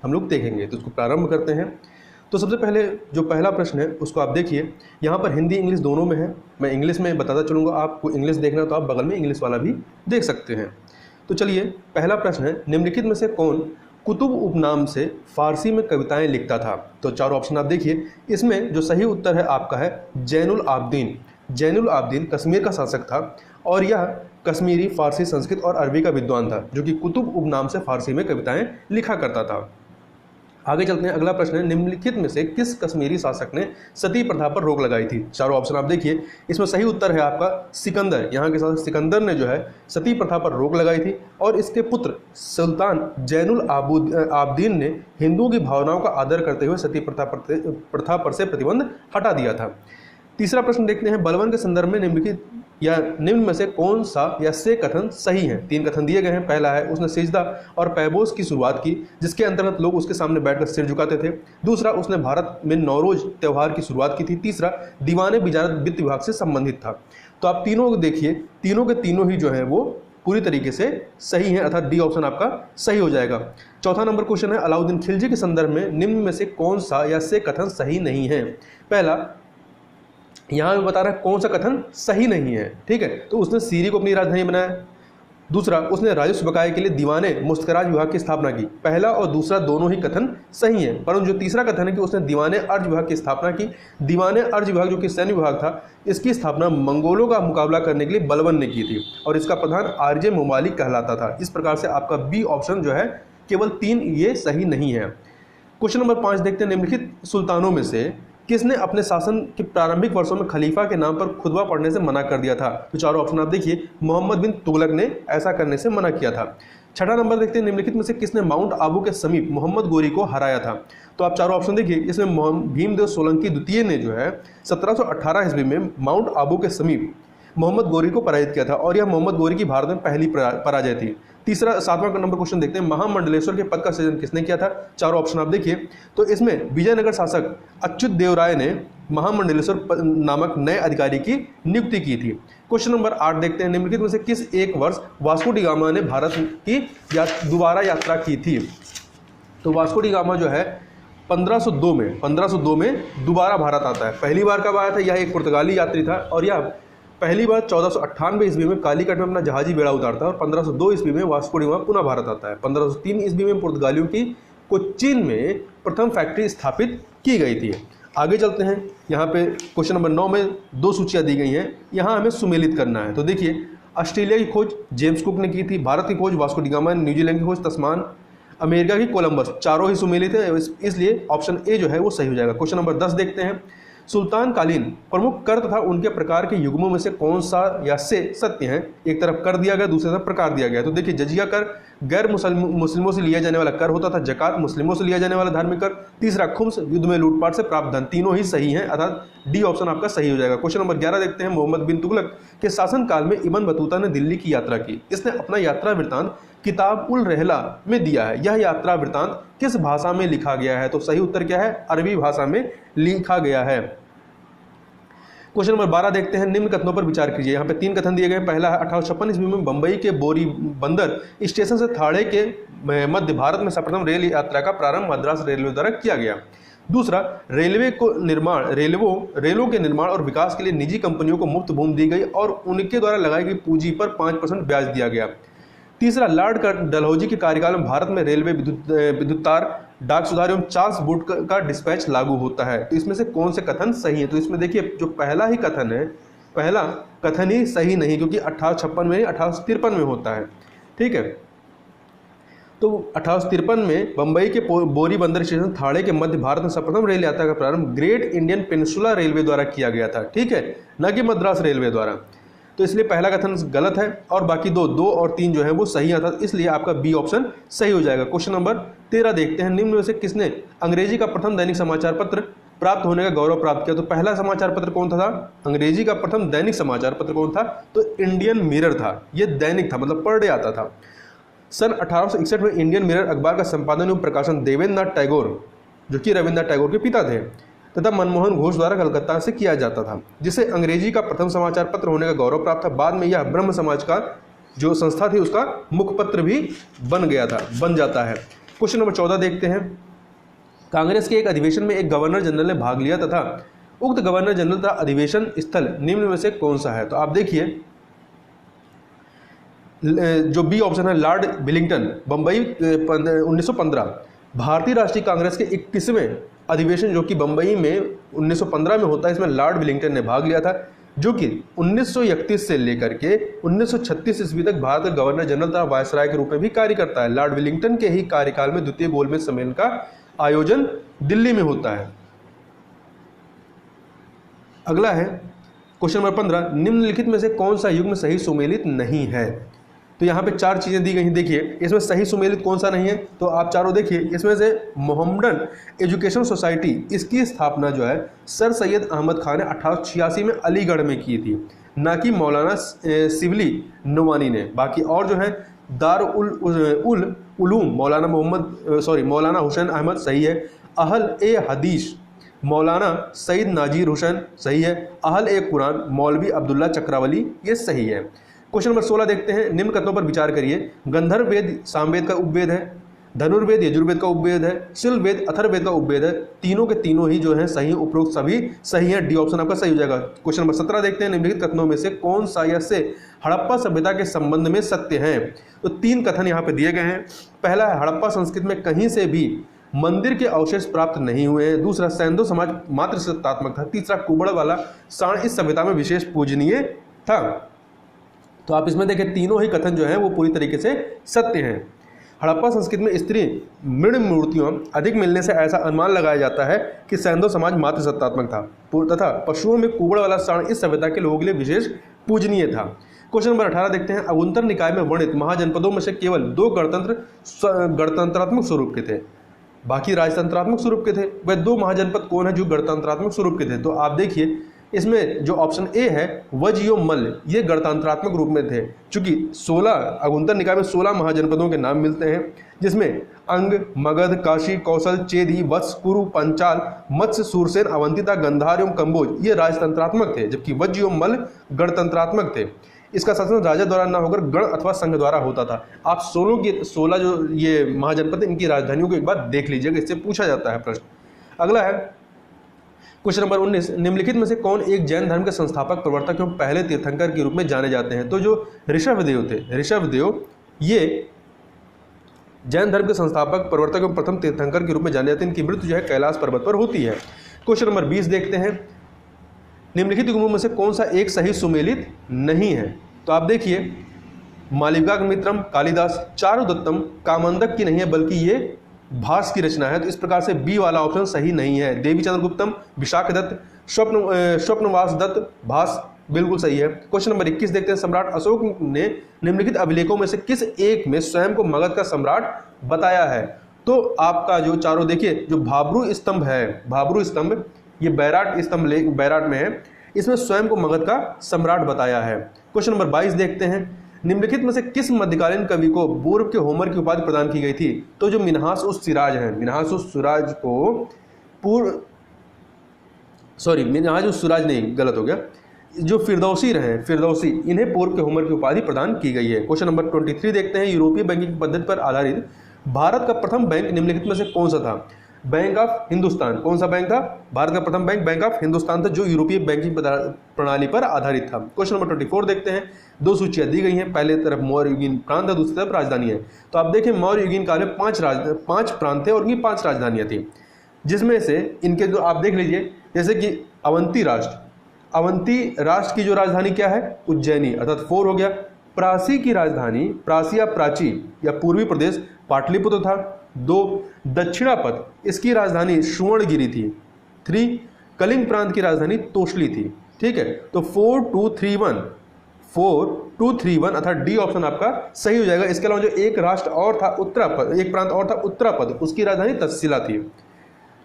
हम लोग देखेंगे। तो उसको प्रारंभ करते हैं। तो सबसे पहले जो पहला प्रश्न है उसको आप देखिए, यहाँ पर हिंदी इंग्लिश दोनों में है। मैं इंग्लिश में बताता चलूँगा, आपको इंग्लिश देखना तो आप बगल में इंग्लिश वाला भी देख सकते हैं। तो चलिए, पहला प्रश्न है, निम्नलिखित में से कौन कुतुब उपनाम से फारसी में कविताएं लिखता था? तो चारों ऑप्शन आप देखिए। इसमें जो सही उत्तर है आपका है जैनुल आबदीन। जैनुल आबदीन कश्मीर का शासक था और यह कश्मीरी, फारसी, संस्कृत और अरबी का विद्वान था, जो कि कुतुब उपनाम से फारसी में कविताएं लिखा करता था। आगे चलते हैं, अगला प्रश्न है, निम्नलिखित में से किस कश्मीरी शासक ने सती प्रथा पर रोक लगाई थी? चारों ऑप्शन आप देखिए। इसमें सही उत्तर है आपका सिकंदर। यहाँ के शासक सिकंदर ने जो है सती प्रथा पर रोक लगाई थी और इसके पुत्र सुल्तान जैनुल आबदीन ने हिंदुओं की भावनाओं का आदर करते हुए सती प्रथा पर से प्रतिबंध हटा दिया था। तीसरा प्रश्न देखते हैं, बलवन के संदर्भ में निम्नलिखित या निम्न में से कौन सा या से कथन सही है? 3 कथन दिए गए हैं। पहला है, उसने सिजदा और पैबोस की शुरुआत की, जिसके अंतर्गत लोग उसके सामने बैठकर सिर झुकाते थे। दूसरा, उसने भारत में नौरोज त्यौहार की शुरुआत की थी। तीसरा, दीवाने बिजारत वित्त विभाग से संबंधित था। तो आप तीनों को देखिए, तीनों के तीनों ही जो है वो पूरी तरीके से सही है, अर्थात डी ऑप्शन आपका सही हो जाएगा। चौथा नंबर क्वेश्चन है, अलाउद्दीन खिलजी के संदर्भ में निम्न में से कौन सा या से कथन सही नहीं है? पहला, यहाँ में बता रहा है कौन सा कथन सही नहीं है, ठीक है। तो उसने सीरी को अपनी राजधानी बनाया। दूसरा, उसने राजस्व बकाये के लिए दीवाने मुस्तकराज विभाग की स्थापना की। पहला और दूसरा दोनों ही कथन सही है, परंतु जो तीसरा कथन है कि उसने दीवाने अर्ज विभाग की स्थापना की। दीवाने अर्ज विभाग जो कि सैन्य विभाग था, इसकी स्थापना मंगोलों का मुकाबला करने के लिए बलवन ने की थी और इसका प्रधान आरजे मुमालिक कहलाता था। इस प्रकार से आपका बी ऑप्शन जो है केवल 3 ये सही नहीं है। क्वेश्चन नंबर 5 देखते हैं, निम्नलिखित सुल्तानों में से किसने अपने शासन के प्रारंभिक वर्षों में खलीफा के नाम पर खुतबा पढ़ने से मना कर दिया था? तो चारों ऑप्शन आप देखिए। मोहम्मद बिन तुगलक ने ऐसा करने से मना किया था। छठा नंबर देखते हैं, निम्नलिखित में से किसने माउंट आबू के समीप मोहम्मद गोरी को हराया था? तो आप चारों ऑप्शन देखिए। इसमें भीमदेव सोलंकी द्वितीय ने जो है 1718 ईस्वी में माउंट आबू के समीप मोहम्मद गोरी को पराजित किया था और यह मोहम्मद गोरी की भारत में पहली पराजय थी। तीसरा 7वां नंबर क्वेश्चन देखते हैं, महामंडलेश्वर के पद का सृजन किसने किया था? चारों ऑप्शन आप देखिए। तो इसमें विजयनगर शासक अच्युत देव राय ने महामंडलेश्वर नामक नए अधिकारी की नियुक्ति की थी। क्वेश्चन नंबर 8 देखते हैं, निम्नलिखित में से किस एक वर्ष वास्को डी गामा ने भारत की दोबारा यात्रा की थी? तो वास्को डी गामा जो है 1502 में दोबारा भारत आता है। पहली बार कब आया था? यह एक पुर्तगाली यात्री था और यह पहली बार 1498 ईस्वी में कालीकट में अपना जहाजी बेड़ा उतारता है और 1502 ईस्वी में वास्को डी गामा पुनः भारत आता है। 1503 ईस्वी में पुर्तगालियों की कोचीन में प्रथम फैक्ट्री स्थापित की गई थी। आगे चलते हैं, यहाँ पे क्वेश्चन नंबर 9 में 2 सूचियाँ दी गई हैं, यहाँ हमें सुमेलित करना है। तो देखिए, ऑस्ट्रेलिया की खोज जेम्स कुक ने की थी, भारत की खोज वास्को डी गामा, न्यूजीलैंड की खोज तस्मान, अमेरिका की कोलंबस, चारों ही सुमेलित है, इसलिए ऑप्शन ए जो है वो सही हो जाएगा। क्वेश्चन नंबर 10 देखते हैं, सुल्तान कालीन प्रमुख कर तथा उनके प्रकार के युग्मों में से कौन सा या से सत्य है? एक तरफ कर दिया गया, दूसरी तरफ प्रकार दिया गया। तो देखिए, जजिया कर गैर मुस्लिमों से लिया जाने वाला कर होता था, जकात मुस्लिमों से लिया जाने वाला धार्मिक कर, तीसरा खुम्स युद्ध में लूटपाट से प्राप्त धन, तीनों ही सही हैं, अर्थात डी ऑप्शन आपका सही हो जाएगा। क्वेश्चन नंबर 11 देखते हैं, मोहम्मद बिन तुगलक के शासनकाल में इब्न बतूता ने दिल्ली की यात्रा की। इसने अपना यात्रा वृत्तांत किताब उल रहला में दिया है। यह यात्रा वृत्तांत किस भाषा में लिखा गया है? तो सही उत्तर क्या है? अरबी भाषा में लिखा गया है। क्वेश्चन नंबर 12 देखते हैं, निम्न कथनों पर विचार कीजिए। यहाँ पे 3 कथन दिए गए। पहला है, 1856 ईस्वी में बंबई के बोरी बंदर स्टेशन से थाड़े के मध्य भारत में सर्वप्रथम रेल यात्रा का प्रारंभ मद्रास रेलवे द्वारा किया गया। दूसरा, रेलों के निर्माण और विकास के लिए निजी कंपनियों को मुफ्त भूमि दी गई और उनके द्वारा लगाई गई पूंजी पर 5% ब्याज दिया गया। तीसरा, लॉर्ड डलहौजी के कार्यकाल में भारत में रेलवे, विद्युत तार, डाक सुधार एवं चार्ल्स बूट का डिस्पैच लागू होता है। तो इसमें से कौन से कथन सही है? तो इसमें देखिए, जो पहला ही कथन है, पहला कथन ही सही नहीं, क्योंकि 1856 में 1853 में होता है, ठीक है। तो 1853 में बंबई के बोरी बंदर स्टेशन थाड़े के मध्य भारत में सर्वप्रथम रेल यात्रा का प्रारंभ ग्रेट इंडियन पेनिनसुला रेलवे द्वारा किया गया था, ठीक है, न कि मद्रास रेलवे द्वारा। तो इसलिए पहला कथन गलत है और बाकी 2 और 3 जो है वो सही आता है, इसलिए आपका बी ऑप्शन सही हो जाएगा। क्वेश्चन नंबर 13 देखते हैं, निम्न में से किसने अंग्रेजी का प्रथम दैनिक समाचार पत्र प्राप्त होने का गौरव प्राप्त किया? तो पहला समाचार पत्र कौन था? अंग्रेजी का प्रथम दैनिक समाचार पत्र कौन था? तो इंडियन मिरर था। ये दैनिक था, मतलब पर डे आता था। सन 1861 में इंडियन मिरर अखबार का संपादन एवं प्रकाशन देवेंद्र नाथ टैगोर, जो कि रविन्द्रनाथ टैगोर के पिता थे, तथा मनमोहन घोष द्वारा कलकत्ता से किया जाता था, जिसे अंग्रेजी का प्रथम समाचार पत्र होने का गौरव प्राप्त था। बाद में यह ब्रह्म समाज का जो संस्था थी उसका मुखपत्र भी बन जाता है। क्वेश्चन नंबर 14 देखते हैं। कांग्रेस के एक अधिवेशन में एक गवर्नर जनरल ने भाग लिया तथा उक्त गवर्नर जनरल तथा अधिवेशन स्थल निम्न में से कौन सा है? तो आप देखिए जो बी ऑप्शन है लॉर्ड विलिंगटन, बंबई 1915। भारतीय राष्ट्रीय कांग्रेस के 21वें अधिवेशन जो कि बंबई में 1915 में होता है, इसमें लॉर्ड विलिंगटन ने भाग लिया था, जो कि 1931 से लेकर के 1936 ईस्वी तक भारत का गवर्नर जनरल तथा वायसराय के रूप में भी कार्य करता है। लॉर्ड विलिंगटन के ही कार्यकाल में द्वितीय गोलमेज सम्मेलन का आयोजन दिल्ली में होता है। अगला है क्वेश्चन नंबर 15, निम्नलिखित में से कौन सा युग्म सही सुमेलित नहीं है? तो यहाँ पे 4 चीजें दी गई हैं। देखिए इसमें सही सुमेलित कौन सा नहीं है, तो आप चारों देखिए। इसमें से मोहम्मडन एजुकेशन सोसाइटी, इसकी स्थापना जो है सर सैयद अहमद खान ने 1886 में अलीगढ़ में की थी, ना कि मौलाना सिवली नुमानी ने। बाकी और जो है दारुल उलूम मौलाना हुसैन अहमद सही है। अहल ए हदीस मौलाना सईद नाजीर हुसैन सही है। अहल ए कुरान मौलवी अब्दुल्ला चक्रवली ये सही है। क्वेश्चन नंबर 16 देखते हैं। निम्न कथनों पर विचार करिए। गंधर्व वेद सामवेद का उपवेद है, धनुर्वेद यजुर्वेद का उपवेद है, शिलवेद अथर्ववेद का उपवेद है। तीनों के तीनों ही जो है सही, उपरोक्त सभी सही है। डी ऑप्शन आपका सही हो जाएगा। क्वेश्चन नंबर 17 देखते हैं। निम्नलिखित कथनों में से कौन सा या से हड़प्पा सभ्यता के संबंध में सत्य है? तो 3 कथन यहाँ पे दिए गए हैं। पहला है हड़प्पा संस्कृति में कहीं से भी मंदिर के अवशेष प्राप्त नहीं हुए हैं। दूसरा सैंधो समाज मात्र सत्तात्मक था। तीसरा कुबड़ वाला साण इस सभ्यता में विशेष पूजनीय था। तो आप इसमें देखें तीनों ही कथन जो है वो पूरी तरीके से सत्य हैं। हड़प्पा संस्कृति में स्त्री मृण मूर्तियों अधिक मिलने से ऐसा अनुमान लगाया जाता है कि सैंधो समाज मात्र सत्तात्मक था तथा पशुओं में कुबड़ वाला साण इस सभ्यता के लोगों के लिए विशेष पूजनीय था। क्वेश्चन नंबर 18 देखते हैं। अगुंतर निकाय में वर्णित महाजनपदों में से केवल 2 गणतंत्रात्मक स्वरूप के थे, बाकी राजतंत्रात्मक स्वरूप के थे। वह 2 महाजनपद कौन है जो गणतंत्रात्मक स्वरूप के थे? तो आप देखिए इसमें जो ऑप्शन ए है वज्यो मल्ल, ये गणतंत्रात्मक रूप में थे। चूंकि 16 अगुंतर निकाय में 16 महाजनपदों के नाम मिलते हैं, जिसमें अंग, मगध, काशी, कौशल, चेदी, वत्स, कुरु, पंचाल, मत्स्य, सूरसेन, अवंतिता, गंधार एवं कंबोज ये राजतंत्रात्मक थे, जबकि वज्यो मल्ल गणतंत्रात्मक थे। इसका शासन राजा द्वारा न होकर गण अथवा संघ द्वारा होता था। आप 16 जो ये महाजनपद इनकी राजधानियों को एक बार देख लीजिएगा, इससे पूछा जाता है प्रश्न। अगला है क्वेश्चन नंबर 19। निम्नलिखित में से कौन एक जैन धर्म के संस्थापक, प्रवर्तक एवं पहले तीर्थंकर के रूप में जाने जाते हैं? तो जो ऋषभदेव थे, ऋषभदेव ये जैन धर्म के संस्थापक, प्रवर्तक एवं प्रथम तीर्थंकर के रूप में जाने जाते हैं। इनकी मृत्यु जो है कैलाश पर्वत पर होती है। क्वेश्चन नंबर 20 देखते हैं। निम्नलिखित युग्मों में से कौन सा एक सही सुमेलित नहीं है? तो आप देखिए मालविकाग्निमित्रम, कालिदास, चारुदत्तम, कामंदक की नहीं है बल्कि ये भास की रचना है। तो इस प्रकार से बी वाला ऑप्शन सही नहीं है। देवी चंद्रगुप्तम, विशाख दत्त, स्वप्नवास दत्त, भास बिल्कुल सही है। क्वेश्चन नंबर 21 देखते हैं। सम्राट अशोक ने निम्नलिखित अभिलेखों में से किस एक में स्वयं को मगध का सम्राट बताया है? तो आपका जो चारों देखिए, जो भाब्रू स्तंभ है, भाब्रू स्तंभ ये बैराट स्तंभ बैराट में है, इसमें स्वयं को मगध का सम्राट बताया है। क्वेश्चन नंबर 22 देखते हैं। निम्नलिखित में से किस मध्यकालीन कवि को पूर्व के होमर की उपाधि प्रदान की गई थी? तो जो मिन्हास उस सिराज है, मिन्हास उस सिराज को मिन्हाज उस सिराज नहीं, गलत हो गया, जो फिरदौसी रहे, फिरदौसी, इन्हें पूर्व के होमर की उपाधि प्रदान की गई है। क्वेश्चन नंबर 23 देखते हैं। यूरोपीय बैंकिंग पद्धति पर आधारित भारत का प्रथम बैंक निम्नलिखित में से कौन सा था? Bank of Hindustan. कौन सा बैंक था? भारत का प्रथम बैंक ऑफ हिंदुस्तान था, जो यूरोपीय बैंकिंग प्रणाली पर आधारित था। क्वेश्चन नंबर 24 देखते हैं। 2 सूचियां दी गई हैं, पहले तरफ मौर्य युगीन प्रांत है, दूसरी तरफ राजधानी है। तो आप देखें मौर्य युगीन काल में 5 प्रांत थे और इनकी 5 राजधानियां थी, जिसमें से इनके जो आप देख लीजिए, जैसे कि अवंती राष्ट्र की जो राजधानी क्या है? उज्जैनी, अर्थात 4 हो गया। प्राची की राजधानी, प्राची या प्राची या पूर्वी प्रदेश पाटलिपुत्र था। 2 दक्षिणापथ, इसकी राजधानी सुवर्णगिरी थी। 3 कलिंग प्रांत की राजधानी तोशली थी। ठीक है, तो 4 2 3 1 अर्थात डी ऑप्शन आपका सही हो जाएगा। इसके अलावा जो एक राष्ट्र और था उत्तरापद, एक प्रांत और था उत्तरापद, उसकी राजधानी तक्षशिला थी।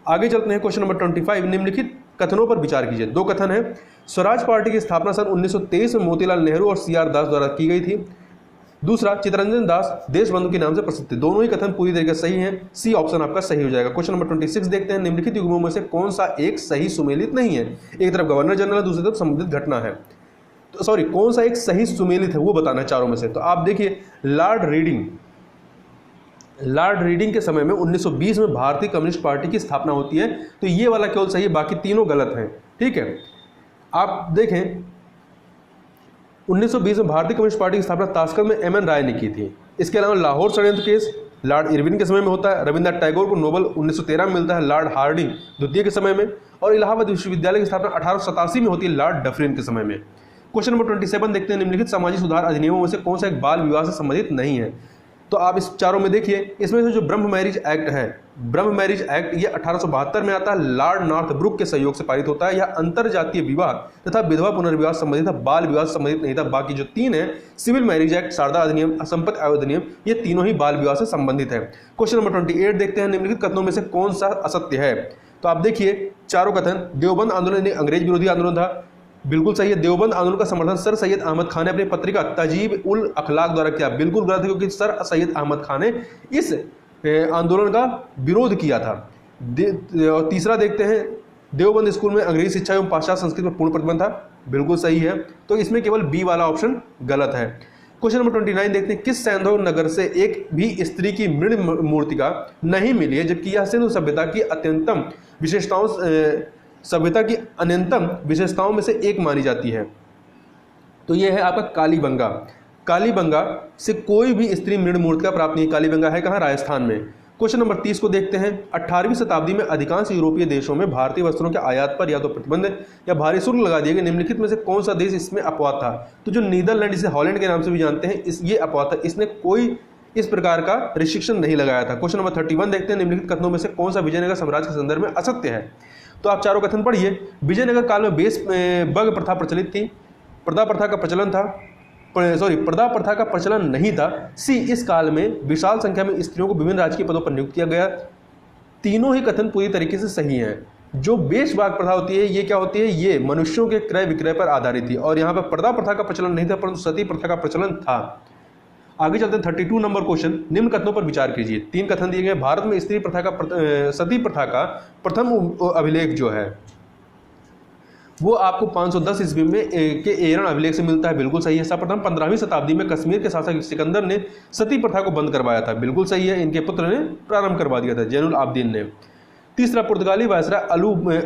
आगे चलते हैं। Question number 25। निम्नलिखित कथनों पर विचार कीजिए। 2 कथन है। स्वराज पार्टी की स्थापना सन 1923 में मोतीलाल नेहरू और CR दास द्वारा की गई थी। दूसरा, चित्तरंजन दास देशबंधु के नाम से प्रसिद्ध थे। दोनों ही कथन पूरी तरीके से सही हैं। सी ऑप्शन आपका सही हो जाएगा। क्वेश्चन नंबर 26 देखते हैं। निम्नलिखित युग्मों में से कौन सा एक सही सुमेलित नहीं है? एक तरफ गवर्नर जनरल, दूसरी तरफ संबंधित घटना है। तो सॉरी, कौन सा एक सही सुमेलित है वो बताना है चारों में से। तो आप देखिए लॉर्ड लॉर्ड रीडिंग के समय में 1920 में भारतीय कम्युनिस्ट पार्टी की स्थापना होती है। तो ये वाला केवल सही है, बाकी तीनों गलत हैं। ठीक है, आप देखें 1920 में भारतीय कम्युनिस्ट पार्टी की स्थापना ताशकंद में एम एन राय ने की थी। इसके अलावा लाहौर षड्यंत्र केस लॉर्ड इरविन के समय में होता है। रविन्द्रनाथ टैगोर को नोबेल 1913 में मिलता है लॉर्ड हार्डिंग द्वितीय के समय में। और इलाहाबाद विश्वविद्यालय की स्थापना 1887 में होती है लॉर्ड डफरिन के समय में। क्वेश्चन नंबर 27 देखते हैं, निम्नलिखित सामाजिक सुधार अधिनियमों में से कौन सा एक बाल विवाह से संबंधित नहीं है। तो आप इस चारों में देखिए, इसमें से जो ब्रह्म मैरिज एक्ट है, ब्रह्म मैरिज एक्ट ये 1872 में आता है, लॉर्ड नॉर्थब्रुक के सहयोग से पारित होता है। यह अंतर जातीय विवाह तथा विधवा पुनर्विवाह संबंधित था, बाल विवाह संबंधित नहीं था। बाकी जो तीन है, सिविल मैरिज एक्ट, शारदा अधिनियम, संपत्ति आयोग अधिनियम, ये तीनों ही बाल विवाह से संबंधित है। क्वेश्चन नंबर 28 देखते हैं, निम्नलिखित कथनों में से कौन सा असत्य है। तो आप देखिए चारों कथन, देवबंद आंदोलन अंग्रेज विरोधी आंदोलन था, बिल्कुल सही है। देवबंद आंदोलन का समर्थन सर सैयद अहमद खान ने अपनी पत्रिका तजीब उल अखलाक द्वारा किया, बिल्कुल गलत है, क्योंकि सर सैयद अहमद खान ने इस आंदोलन का विरोध किया था। और तीसरा देखते हैं, देवबंद स्कूल में अंग्रेजी शिक्षा एवं पाश्चात्य संस्कृति पर पूर्ण प्रतिबंध था, बिल्कुल सही है। तो इसमें केवल बी वाला ऑप्शन गलत है। क्वेश्चन नंबर 29 देखते हैं, किस सैंधव नगर से एक भी स्त्री की मृण मूर्तिका नहीं मिली है, जबकि यह सिंधु सभ्यता की अत्यंतम विशेषताओं में से एक मानी जाती है। तो यह है आपका कालीबंगा। कालीबंगा से कोई भी स्त्री मृण मूर्तिका प्राप्त नहीं। कालीबंगा है कहाँ? राजस्थान में। क्वेश्चन नंबर 30 को देखते हैं, 18वीं शताब्दी में अधिकांश यूरोपीय देशों में भारतीय वस्त्रों के आयात पर या तो प्रतिबंध या भारी शुल्क लगा दिए गए। निम्नलिखित में से कौन सा देश इसमें अपवाद था? तो जो नीदरलैंड, इसे हॉलैंड के नाम से भी जानते हैं, ये अपवाद था, इसने कोई इस प्रकार का रिस्ट्रिक्शन नहीं लगाया था। क्वेश्चन नंबर 31 देखते हैं, निम्नलिखित कथनों में से कौन सा विजयनगर साम्राज्य के संदर्भ में असत्य है। तो आप चारों कथन पढ़िए। विजयनगर काल में बेस बग प्रथा प्रचलित थी, पर्दा प्रथा का प्रचलन था, पर्दा प्रथा का प्रचलन नहीं था। सी, इस काल में विशाल संख्या में स्त्रियों को विभिन्न राजकीय पदों पर नियुक्त किया गया। तीनों ही कथन पूरी तरीके से सही हैं। जो बेशबाग प्रथा होती है, ये क्या होती है? ये मनुष्यों के क्रय विक्रय पर आधारित थी, और यहाँ पर पर्दा प्रथा का प्रचलन नहीं था, परंतु सती प्रथा का प्रचलन था। आगे चलते हैं 32 नंबर क्वेश्चन, निम्न कथनों पर विचार कीजिए। तीन कथन दिए गए, भारत में स्त्री प्रथा का सती प्रथा का प्रथम अभिलेख जो है वो आपको 510 ईस्वी में के एरन अभिलेख से मिलता है, बिल्कुल सही है। सर्वप्रथम 15वीं शताब्दी में कश्मीर के शासक सिकंदर ने सती प्रथा को बंद करवाया था, बिल्कुल सही है। इनके पुत्र ने प्रारंभ करवा दिया था, जैनुल आबदीन ने। तीसरा, पुर्तगाली वायसराय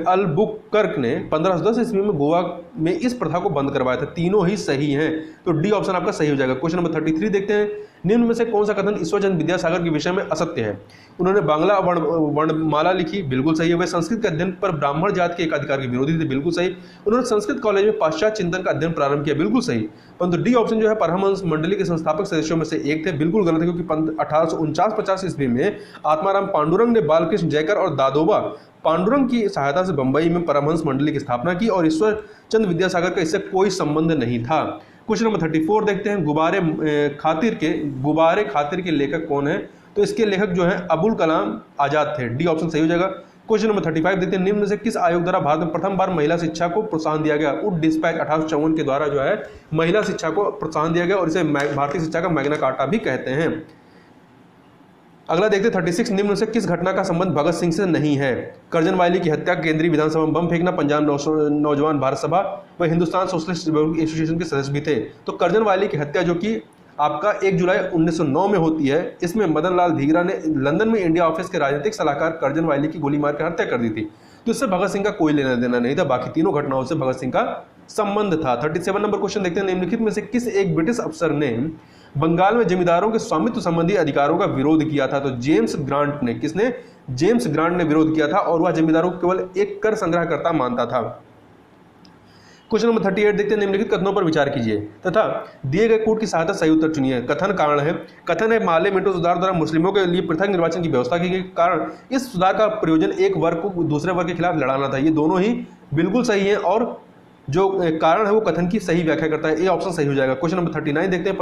अलबुकर्क ने 1510 ईस्वी में गोवा में इस प्रथा को बंद करवाया था। तीनों ही सही हैं, तो डी ऑप्शन आपका सही हो जाएगा। क्वेश्चन नंबर 33 देखते हैं, निम्न में से कौन सा कथन ईश्वरचंद्र विद्यासागर के विषय में असत्य है। उन्होंने बांग्ला वर्णमाला लिखी, बिल्कुल सही है। वे संस्कृत के अध्ययन पर ब्राह्मण जाति के एक अधिकार के विरोधी थे, बिल्कुल सही। उन्होंने संस्कृत कॉलेज में पाश्चात्य चिंतन का अध्ययन प्रारंभ किया, बिल्कुल सही। परंतु डी ऑप्शन जो है परमहंस मंडली के संस्थापक सदस्यों में से एक थे, बिल्कुल गलत है, क्योंकि 1849-50 ईस्वी में आत्माराम पांडुरंग ने बालकृष्ण जयकर और दादोबा पांडुरंग की सहायता से बंबई में परमहंस मंडली की स्थापना की, और ईश्वर चंद्र विद्यासागर का इससे कोई संबंध नहीं था। क्वेश्चन नंबर 34 देखते हैं, गुब्बारे खातिर के लेखक कौन है। तो इसके लेखक जो है अबुल कलाम आजाद थे, डी ऑप्शन सही हो जाएगा। क्वेश्चन नंबर 35 देखते हैं, निम्न से किस आयोग द्वारा भारत में प्रथम बार महिला शिक्षा को प्रोत्साहन दिया गया। उड डिस्पैच 1854 के द्वारा जो है महिला शिक्षा को प्रोत्साहन दिया गया, और इसे भारतीय शिक्षा का मैग्ना कार्टा भी कहते हैं। अगला देखते 36, निम्न से किस घटना का संबंध भगत सिंह से नहीं है। कर्जनवाली की हत्या, केंद्रीय विधानसभा में बम फेंकना, पंजाब नौजवान भारत सभा, व हिंदुस्तान सोशलिस्ट एसोसिएशन के सदस्य भी थे। तो कर्जनवाली की हत्या जो कि आपका 1 जुलाई 1909 में होती है, इसमें मदन लाल धीगरा ने लंदन में इंडिया ऑफिस के राजनीतिक सलाहकार कर्जनवाली की गोली मारकर हत्या कर दी थी। तो इससे भगत सिंह का कोई लेना देना नहीं था, बाकी तीनों घटनाओं से भगत सिंह का संबंध था। 37 नंबर क्वेश्चन देखते हैं, निम्नलिखित में से किस एक ब्रिटिश अफसर ने बंगाल में जमींदारों के स्वामित्व संबंधी अधिकारों का विरोध किया था। तो जेम्स ग्रांट ने, किसने? जेम्स ग्रांट ने विरोध किया था, और वह जमींदारों को केवल एक कर संग्रहकर्ता मानता था। क्वेश्चन नंबर 38 देखते हैं, निम्नलिखित कथनों पर विचार कीजिए तथा दिए गए कोड की सहायता सही उत्तर चुनिए। कथन कारण है, कथन है माले मिंटो सुधार द्वारा मुस्लिमों के लिए पृथक निर्वाचन की व्यवस्था की गई। कारण, इस सुधार का प्रयोजन एक वर्ग को दूसरे वर्ग के खिलाफ लड़ाना था। ये दोनों ही बिल्कुल सही है, और जो कारण है वो कथन की सही व्याख्या करता है, ये ऑप्शन सही हो जाएगा। क्वेश्चन नंबर 39 देखते हैं,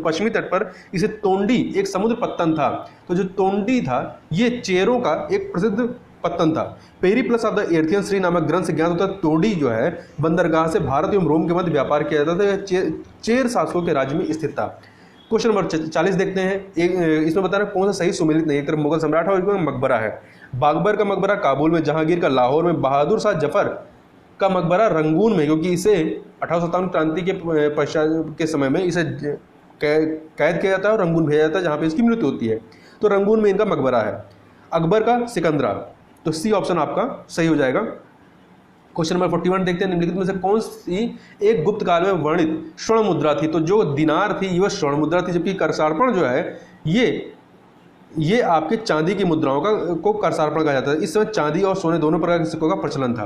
पश्चिमी तट पर इसे तोंडी एक समुद्र पत्तन था। तो जो तोंडी था ये चेरों का एक प्रसिद्ध पत्तन था। पेरिप्लस ऑफ द एर्थियन श्री नामक ग्रंथ से ज्ञात होता है, तोंडी जो है बंदरगाह से भारत एवं रोम के मध्य व्यापार किया जाता था। चेर शासकों के राज्य में स्थित था। क्वेश्चन नंबर 40 देखते हैं, इसमें बताना कौन सा सही सुमेलित नहीं। एक तरफ मुगल सम्राट है और एक मकबरा है। बागबर का मकबरा काबुल में, जहांगीर का लाहौर में, बहादुर शाह जफर का मकबरा रंगून में, क्योंकि इसे 1857 क्रांति के पश्चात के समय में इसे कैद किया जाता है और रंगून भेजा जाता है, जहाँ पे इसकी मृत्यु होती है। तो रंगून में इनका मकबरा है। अकबर का सिकंदरा, तो सी ऑप्शन आपका सही हो जाएगा। क्वेश्चन नंबर 41 देखते हैं, निम्नलिखित में से कौन सी एक गुप्त काल में वर्णित स्वर्ण मुद्रा थी? तो जो दिनार थी ये स्वर्ण मुद्रा थी, जबकि करसार्पण जो है ये आपके चांदी की मुद्राओं को करसार्पण कहा जाता है। इस समय चांदी और सोने दोनों प्रकार के सिक्कों का प्रचलन था।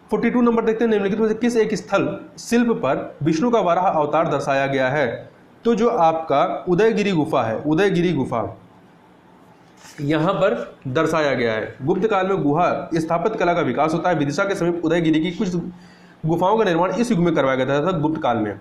42 नंबर देखते हैं, निम्नलिखित में से किस एक स्थल शिल्प पर विष्णु का वराह अवतार दर्शाया गया है? तो जो आपका उदयगिरी गुफा है, उदयगिरी गुफा यहां पर दर्शाया गया है। गुप्त काल में गुहा स्थापत्य कला का विकास होता है। विदिशा के समीप उदयगिरी की कुछ गुफाओं का निर्माण इस युग में करवाया गया था, गुप्त काल में।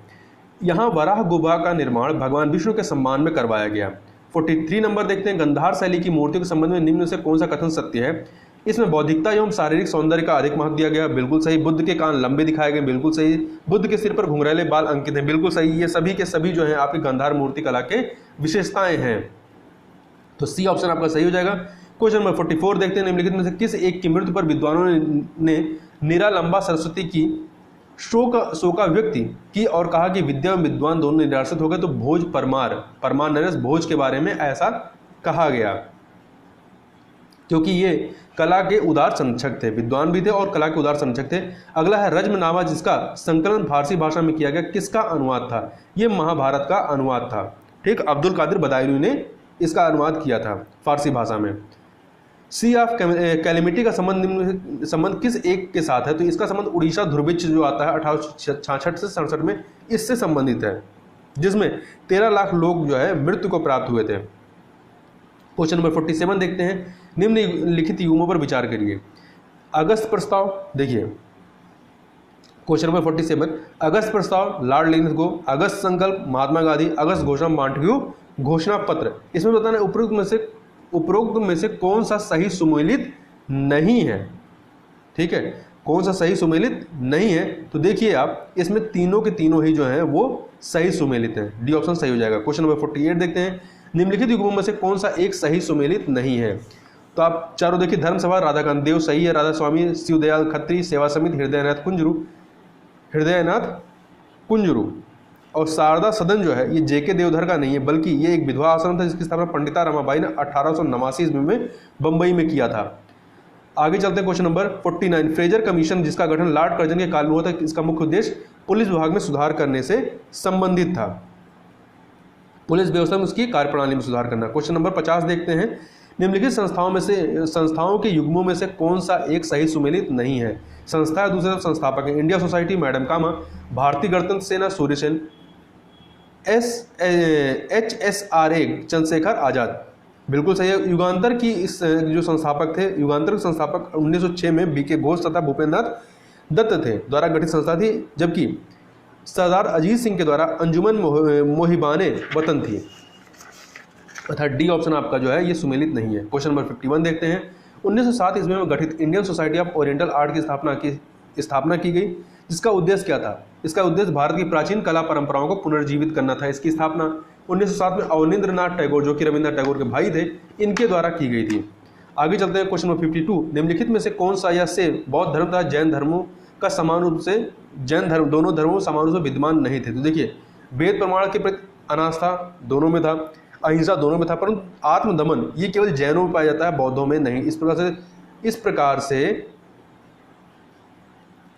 यहाँ वराह गुफा का निर्माण भगवान विष्णु के सम्मान में करवाया गया। 43 नंबर देखते हैं, गंधार शैली की मूर्तियों के संबंध में निम्न से कौन सा कथन सत्य है? इसमें बौद्धिकता एवं शारीरिक सौंदर्य का अधिक महत्व दिया गया, बिल्कुल सही। बुद्ध के कान लंबे दिखाए गए, बिल्कुल सही। बुद्ध के सिर पर घुंघराले बाल अंकित हैं, बिल्कुल सही। ये सभी के सभी जो है आपके गंधार मूर्ति कला के विशेषताएं हैं, तो सी ऑप्शन आपका सही हो जाएगा। क्वेश्चन नंबर 44 देखते हैं, निम्नलिखित में से किस एक की मृत्यु पर विद्वानों ने निरालंबा सरस्वती की शोका व्यक्ति की और कहा कि विद्या एवं विद्वान दोनों निराश्रित हो गए? तो भोज परमार नरेश भोज के बारे में ऐसा कहा गया, क्योंकि ये कला के उदार संरक्षक थे, विद्वान भी थे और कला के उदार संरक्षक थे। अगला है रज्मनामा, जिसका संकलन फारसी भाषा में किया गया, किसका अनुवाद था? ये महाभारत का अनुवाद था। ठीक, अब्दुल कादिर बदायूनी ने इसका अनुवाद किया था फारसी भाषा में। सी ऑफ कैलेमिटी का संबंध किस एक के साथ है? तो इसका संबंध उड़ीसा ध्रुविच जो आता है 1866 से 67 में, इससे संबंधित है, जिसमें 13 लाख लोग जो है मृत्यु को प्राप्त हुए थे। क्वेश्चन नंबर 47 देखते हैं, निम्नलिखित युगों पर विचार करिए। अगस्त प्रस्ताव, देखिए क्वेश्चन नंबर 47, अगस्त प्रस्ताव लॉर्ड लिंकन, अगस्त संकल्प महात्मा गांधी, अगस्त घोषणा मॉन्टेग्यू घोषणा पत्र। इसमें बताना उपरोक्त में से कौन सा सही सुमेलित नहीं है? ठीक है, कौन सा सही सुमेलित नहीं है? तो देखिए आप, इसमें तीनों के तीनों ही जो हैं वो सही सुमेलित हैं, डी ऑप्शन सही हो जाएगा। क्वेश्चन नंबर 48 देखते हैं, निम्नलिखित युगों में से कौन सा एक सही सुमेलित नहीं है? तो आप चारों देखिए, धर्मसभा राधाकांत देव सही है, राधा स्वामी, शिवदयाल खत्री, सेवा समिति हृदयनाथ कुंजरू और शारदा सदन जो है ये जेके देवधर का नहीं है, बल्कि ये एक विधवा आश्रम था जिसकी स्थापना पंडिता रमाबाई ने 1889 ईस्वी में बंबई में किया था। आगे चलते हैं क्वेश्चन नंबर 49, फ्रेजर कमीशन जिसका गठन लॉर्ड कर्जन के काल में हुआ था, इसका मुख्य उद्देश्य पुलिस विभाग में सुधार करने से संबंधित था, पुलिस व्यवस्था में उसकी कार्यप्रणाली में सुधार करना। क्वेश्चन नंबर 50 देखते हैं, निम्नलिखित संस्थाओं के युग्मों में से कौन सा एक सही सुमेलित नहीं है? संस्था दूसरे संस्थापक है, इंडिया सोसाइटी मैडम कामा, भारतीय गणतंत्र सेना सूर्य सेन, HSRA चंद्रशेखर आजाद, बिल्कुल सही है। युगांतर की इस जो संस्थापक थे, युगांतर के संस्थापक 1906 में बीके घोष तथा भूपेंद्रनाथ दत्त थे द्वारा गठित संस्था थी, जबकि सरदार अजीत सिंह के द्वारा अंजुमन मोहिबाने वतन थी, अर्थात डी ऑप्शन आपका जो है ये सुमेलित नहीं है। क्वेश्चन नंबर 51 देखते हैं, 1907 ईस्वी में गठित Indian society of oriental art की स्थापना की गई, जिसका उद्देश्य क्या था? इसका उद्देश्य भारत की प्राचीन कला परंपराओं को पुनर्जीवित करना था। इसकी स्थापना 1907 में अवनींद्रनाथ टैगोर, जो कि रविंद्रनाथ टैगोर के भाई थे, इनके द्वारा की गई थी। आगे चलते हैं क्वेश्चन नंबर 52, निम्नलिखित में से कौन सा या से बौद्ध धर्म तथा जैन धर्मों का समान रूप से दोनों धर्मों समान रूप से विद्यमान नहीं थे? तो देखिए, वेद प्रमाण के प्रति अनास्था दोनों में था, अहिंसा दोनों में था, परंतु आत्मदमन ये केवल जैनों में पाया जाता है, बौद्धों में नहीं। इस प्रकार से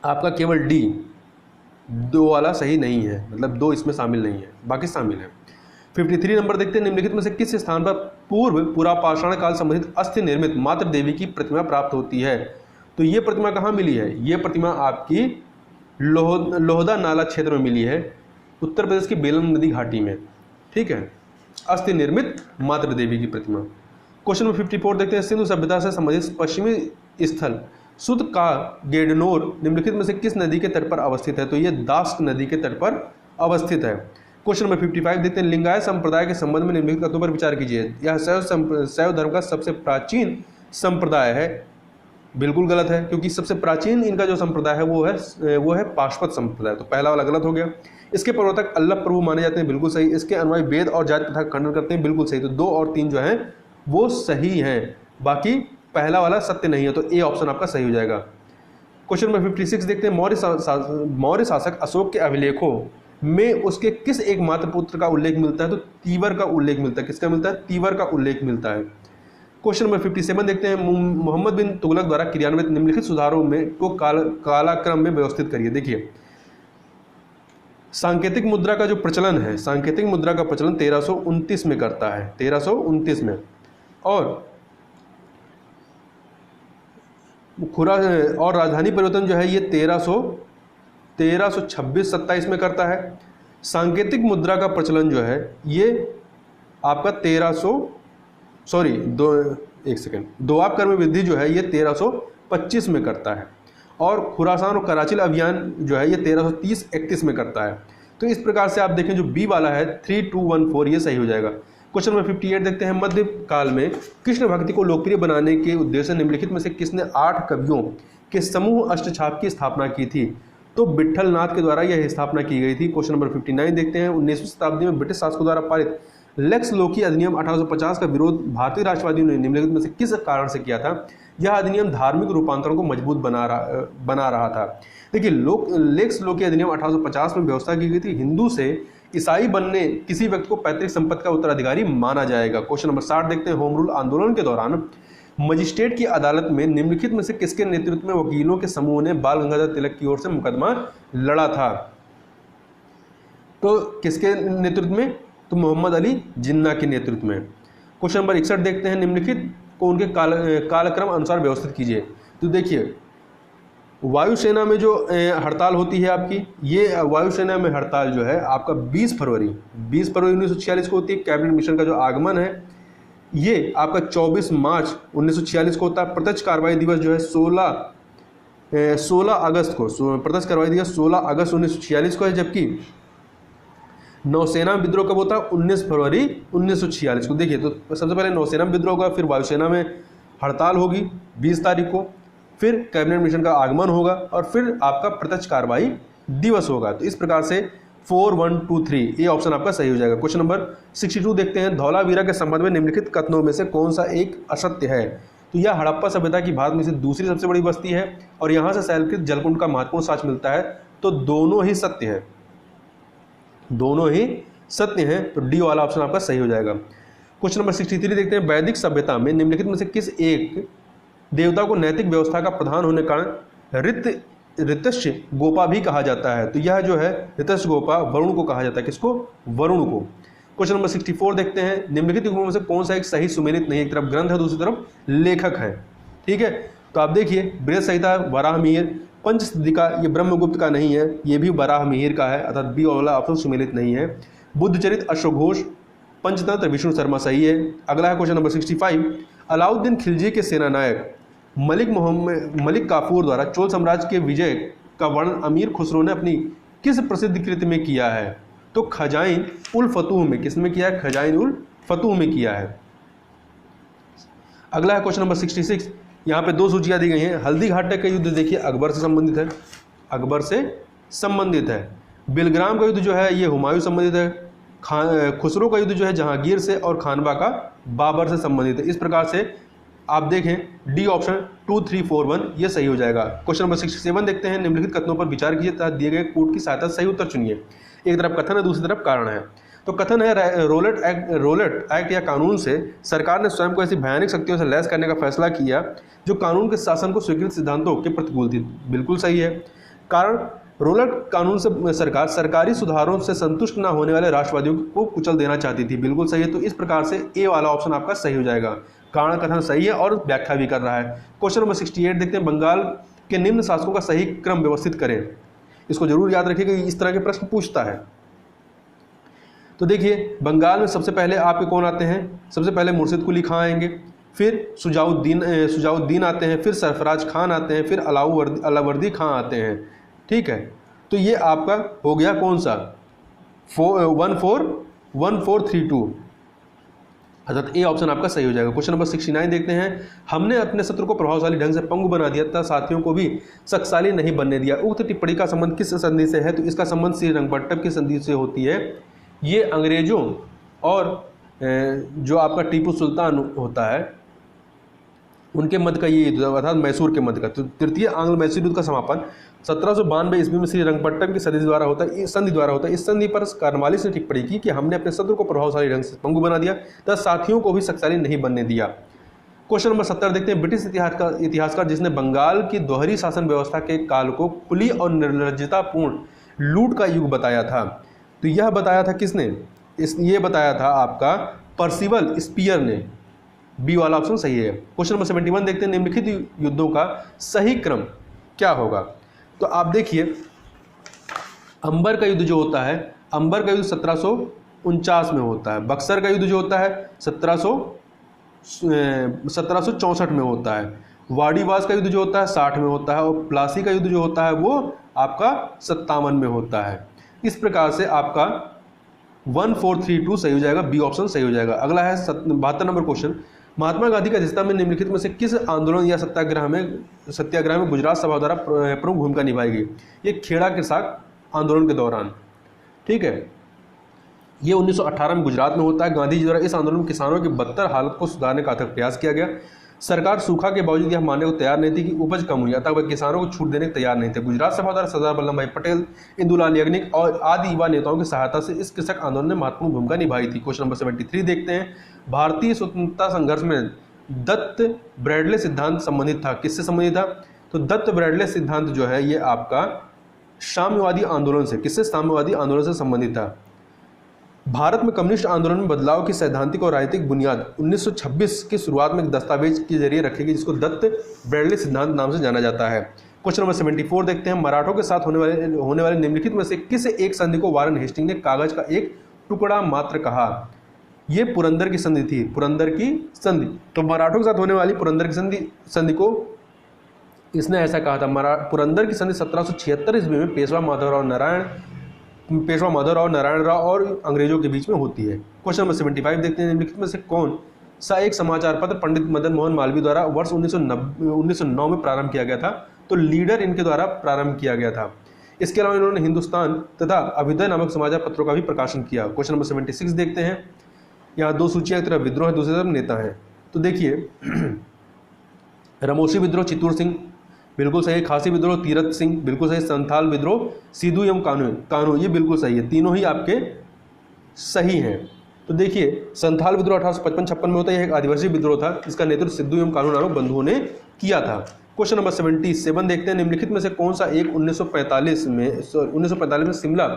आपका केवल डी 2 वाला सही नहीं है, मतलब 2 इसमें शामिल नहीं है, बाकी शामिल है। 53 नंबर देखते हैं, निम्नलिखित में से किस स्थान पर पूर्व पुरापाषाण काल संबंधित अस्थि निर्मित मातृ देवी की प्रतिमा प्राप्त होती है? तो ये प्रतिमा कहाँ मिली है? ये प्रतिमा आपकी लोहदा नाला क्षेत्र में मिली है, उत्तर प्रदेश की बेलन नदी घाटी में। ठीक है, अस्थि निर्मित मातृ देवी की प्रतिमा। क्वेश्चन नंबर 54 देखते हैं, सिंधु सभ्यता से संबंधित पश्चिमी स्थल सुध का गेडनोर निम्नलिखित में से किस नदी के तट पर अवस्थित है? तो ये दास्क नदी के तट पर अवस्थित है। क्वेश्चन नंबर 55 देखते हैं, लिंगायत संप्रदाय के संबंध में निम्नलिखित तथ्यों पर विचार कीजिए। यह शैव धर्म का सबसे प्राचीन संप्रदाय है, बिल्कुल गलत है, क्योंकि सबसे प्राचीन इनका जो संप्रदाय है वो है पाशुपत संप्रदाय, तो पहला वाला गलत हो गया। इसके प्रवर्तक अल्लाह प्रभु माने जाते हैं, बिल्कुल सही। इसके अनुयायी वेद और जाति प्रथा का खंडन करते हैं, बिल्कुल सही। तो 2 और 3 जो हैं वो सही हैं, बाकी पहला वाला सत्य नहीं है, तो ए ऑप्शन आपका सही हो जाएगा। क्वेश्चन नंबर 56 देखते हैं, मौर्य शासक अशोक के अभिलेखों में उसके किस एकमात्र पुत्र का उल्लेख मिलता है? तो तीवर का उल्लेख मिलता है। किसका मिलता है? तीवर का उल्लेख मिलता है। क्वेश्चन नंबर 57 देखते हैं, मोहम्मद बिन तुगलक द्वारा क्रियान्वित निम्नलिखित सुधारों में को कालाक्रम में व्यवस्थित करिए। देखिए, सांकेतिक मुद्रा का जो प्रचलन है, सांकेतिक मुद्रा का प्रचलन 1329 में करता है, 1329 में, और राजधानी परिवर्तन जो है ये 1326-27 में करता है। सांकेतिक मुद्रा का प्रचलन जो है ये आपका 1325 में वृद्धि जो है ये 1325 में करता है, और खुरासान और कराचिल अभियान जो है ये 1330-31 में करता है। तो इस प्रकार से आप देखें जो बी वाला है 3214 ये सही हो जाएगा। क्वेश्चन नंबर 58 देखते हैं, मध्य काल में कृष्ण भक्ति को लोकप्रिय बनाने के उद्देश्य से निम्नलिखित में से किसने 8 कवियों के समूह अष्टछाप की स्थापना की थी? तो विट्ठल नाथ के द्वारा यह स्थापना की गई थी। क्वेश्चन नंबर 59 देखते हैं, 19वीं शताब्दी में ब्रिटिश शासकों द्वारा पारित लेक्स लोकी अधिनियम 1850 का विरोध भारतीय राष्ट्रवादियों ने निम्नलिखित में से किस कारण से किया था? यह अधिनियम धार्मिक रूपांतरण को मजबूत बना रहा था। देखिए, लेक्स लोकी अधिनियम 1850 में व्यवस्था की गई थी, हिंदू से ईसाई बनने किसी व्यक्ति को पैतृक संपत्ति का उत्तराधिकारी माना जाएगा। क्वेश्चन नंबर 60 देखते हैं, होम रूल आंदोलन के दौरान मजिस्ट्रेट की अदालत में निम्नलिखित में से किसके नेतृत्व में वकीलों के समूह ने बाल गंगाधर तिलक की ओर से मुकदमा लड़ा था? तो किसके नेतृत्व में? तो मोहम्मद अली जिन्ना के नेतृत्व में। क्वेश्चन नंबर 61 देखते हैं, निम्नलिखित को उनके कालक्रम अनुसार व्यवस्थित कीजिए। तो देखिए, वायुसेना में जो हड़ताल होती है आपकी, ये वायुसेना में हड़ताल जो है आपका 20 फरवरी 1946 को होती है। कैबिनेट मिशन का जो आगमन है ये आपका 24 मार्च 1946 को होता है। प्रत्यक्ष कार्रवाई दिवस जो है 16 अगस्त को, प्रत्यक्ष कार्रवाई दिवस 16 अगस्त 1946 को है, जबकि नौसेना विद्रोह कब होता है? 19 फरवरी 1946 को। देखिए, तो सबसे पहले नौसेना विद्रोह होगा, फिर वायुसेना में हड़ताल होगी 20 तारीख को, फिर कैबिनेट मिशन का आगमन होगा, और फिर आपका प्रत्यक्ष कार्रवाई दिवस होगा। तो इस प्रकार से 4123 ये ऑप्शन आपका सही हो जाएगा। क्वेश्चन नंबर 62 देखते हैं, धौलावीरा के संबंध में निम्नलिखित कथनों में से कौन सा एक असत्य है? तो यह हड़प्पा सभ्यता की भारत में से दूसरी सबसे बड़ी बस्ती है और यहाँ से शैलकृत जलकुंड का महत्वपूर्ण साक्ष्य मिलता है। तो दोनों ही सत्य है, दोनों ही सत्य हैं। तो डी वाला ऑप्शन आपका सही हो जाएगा। क्वेश्चन नंबर 63 देखते हैं, वैदिक सभ्यता में निम्नलिखित में से किस एक देवता को नैतिक व्यवस्था का प्रधान होने के कारण ऋतस्य गोपा भी कहा जाता है? तो यह जो है ऋतस्य गोपा वरुण को कहा जाता है। किसको? वरुण को। क्वेश्चन नंबर 64 देखते हैं, निम्नलिखित युगों में से कौन सा एक सही सुमेलित नहीं? एक तरफ ग्रंथ है, दूसरी तरफ लेखक है। ठीक है, तो आप देखिए, बृहद संहिता वराह मिहिर, पंचसिद्धिका ये ब्रह्मगुप्त का नहीं है, ये भी वराह मिहिर का है, अर्थात बी वाला ऑप्शन सुमेलित नहीं है। बुद्धचरित अश्व घोष, पंचतंत्र विष्णु शर्मा सही है। अगला है क्वेश्चन नंबर 65, अलाउद्दीन खिलजी के सेनानायक मलिक काफूर द्वारा चोल साम्राज्य के विजय का वर्णन अमीर खुसरो ने अपनी किस प्रसिद्ध कृति में किया है? तो खजाइन उल फतूह में। किस में किया है? खजाइन उल फतूह में किया है। अगला है क्वेश्चन नंबर 66, यहाँ पे 2 सूचियाँ दी गई हैं। हल्दी घाटी का युद्ध देखिए अकबर से संबंधित है, अकबर से संबंधित है। बिलग्राम का युद्ध जो है ये हुमायूं संबंधित है। खुसरो का युद्ध जो है जहांगीर से, और खानवा का बाबर से संबंधित है। इस प्रकार से आप देखें डी ऑप्शन 2341 ये सही हो जाएगा। क्वेश्चन नंबर 67 देखते हैं, निम्नलिखित कथनों पर विचार कीजिए तथा दिए गए कोड की सहायता से सही उत्तर चुनिए। एक तरफ कथन है, दूसरी तरफ कारण है। तो कथन है, रोलेट एक्ट या कानून से सरकार ने स्वयं को ऐसी भयानक शक्तियों से लैस करने का फैसला किया जो कानून के शासन को स्वीकृत सिद्धांतों के प्रतिकूल थी। बिल्कुल सही है। कारण, रोलेट कानून से सरकार सरकारी सुधारों से संतुष्ट न होने वाले राष्ट्रवादियों को कुचल देना चाहती थी। बिल्कुल सही है। तो इस प्रकार से ए वाला ऑप्शन आपका सही हो जाएगा। कारण कथन सही है और व्याख्या भी कर रहा है। क्वेश्चन नंबर 68 देखते हैं, बंगाल के निम्न शासकों का सही क्रम व्यवस्थित करें। इसको जरूर याद रखिएगा, इस तरह के प्रश्न पूछता है। तो देखिए, बंगाल में सबसे पहले आपके कौन आते हैं? सबसे पहले मुर्शिद कुली खां आएंगे, फिर सुजाउद्दीन आते हैं, फिर सरफराज खान आते हैं, फिर अलावर्दी खां आते हैं। ठीक है, तो ये आपका हो गया कौन सा? 1432, अर्थात ए ऑप्शन आपका सही हो जाएगा। क्वेश्चन नंबर 69 देखते हैं, हमने अपने शत्रु को प्रभावशाली ढंग से पंगु बना दिया तथा साथियों को भी शक्तिशाली नहीं बनने दिया। उक्त टिप्पणी का संबंध किस संधि से है? तो इसका संबंध श्रीरंगपट्टम की संधि से होती है। ये अंग्रेजों और जो आपका टीपू सुल्तान होता है उनके मध्य का ये युद्ध अर्थात मैसूर के मध्य का। तो तृतीय आंग्ल मैसूर युद्ध का समापन 1792 ईस्वी में श्री रंगपट्टम की संधि द्वारा होता है। इस संधि पर कॉर्नवालिस ने टिप्पणी की कि हमने अपने शत्रु को प्रभावशाली ढंग से पंगु बना दिया तथा साथियों को भी शक्तिशाली नहीं बनने दिया। क्वेश्चन नंबर 70 देखते हैं। ब्रिटिश इतिहासकार जिसने बंगाल की दोहरी शासन व्यवस्था के काल को खुली और निर्लज्जतापूर्ण लूट का युग बताया था, तो यह बताया था किसने? ये बताया था आपका पर्सिवल स्पीयर ने। बी वाला ऑप्शन सही है। क्वेश्चन नंबर 71 देखते हैं। निम्नलिखित युद्धों का सही क्रम क्या होगा? तो आप देखिए, अंबर का युद्ध जो होता है, अंबर का युद्ध 1749 में होता है। बक्सर का युद्ध जो होता है 1764 में होता है। वाड़ीवास का युद्ध जो होता है 60 में होता है। और प्लासी का युद्ध जो होता है वो आपका 57 में होता है। इस प्रकार से आपका 1432 सही हो जाएगा, बी ऑप्शन सही हो जाएगा। अगला है 72 नंबर क्वेश्चन। महात्मा गांधी की अध्यक्षता में निम्नलिखित में से किस आंदोलन या सत्याग्रह में गुजरात सभा द्वारा प्रमुख भूमिका निभाई गई? ये खेड़ा कृषक आंदोलन के दौरान, ठीक है, ये 1918 में गुजरात में होता है। गांधी जी द्वारा इस आंदोलन में किसानों की बदतर हालत को सुधारने का अथक प्रयास किया गया। सरकार सूखा के बावजूद यह मानने को तैयार नहीं थी कि उपज कम हुई, अतः वह किसानों को छूट देने को तैयार नहीं थे। गुजरात सभा द्वारा सरदार वल्लभ भाई पटेल, इंदुलाल याग्निक और आदि युवा नेताओं की सहायता से इस कृषक आंदोलन ने महत्वपूर्ण भूमिका निभाई थी। क्वेश्चन नंबर 73 देखते हैं। भारतीय स्वतंत्रता संघर्ष में दत्त ब्रैडले सिद्धांत संबंधित था, किससे संबंधित था? तो दत्त ब्रैडले सिद्धांत जो है ये आपका साम्यवादी आंदोलन से, किससे? साम्यवादी आंदोलन से संबंधित था। भारत में कम्युनिस्ट आंदोलन में बदलाव की सैद्धांतिक और राजनीतिक बुनियाद 1926 की शुरुआत में एक दस्तावेज के जरिए रखेगी जिसको दत्त ब्रैडले सिद्धांत नाम से जाना जाता है। क्वेश्चन नंबर 74 देखते हैं। मराठों के साथ होने वाले निम्नलिखित में से किस एक संधि को वारेन हेस्टिंग ने कागज का एक टुकड़ा मात्र कहा? ये पुरंदर की संधि थी, पुरंदर की संधि। तो मराठों के साथ होने वाली पुरंदर की संधि को इसने ऐसा कहा था। पुरंदर की संधि 1776 ईस्वी में पेशवा माधवराव नारायण राव और अंग्रेजों के बीच में होती है। क्वेश्चन नंबर 75 देखते हैं। निम्नलिखित में से कौन सा एक समाचार पत्र पंडित मदन मोहन मालवीय द्वारा वर्ष 1909 में प्रारंभ किया गया था? तो लीडर इनके द्वारा प्रारंभ किया गया था। इसके अलावा इन्होंने हिंदुस्तान तथा अभ्युदय नामक समाचार पत्रों का भी प्रकाशन किया। क्वेश्चन नंबर 76 देखते हैं। यहाँ दो सूचियां, एक तरफ विद्रोह है, दूसरी तरफ नेता है। तो देखिए, रमोशी विद्रोह चित्तूर सिंह बिल्कुल सही है। खासी विद्रोह तीरथ सिंह बिल्कुल सही। संथाल विद्रोह सिद्धू एवं कान्हू ये बिल्कुल सही है। तीनों ही आपके सही हैं। तो देखिए, संथाल विद्रोह 1855-56 में होता है। यह एक आदिवासी विद्रोह था, इसका नेतृत्व सिद्धू एवं कान्हू नामक बंधुओं ने किया था। क्वेश्चन नंबर 77 देखते हैं। निम्नलिखित में से कौन सा एक 1945 में शिमला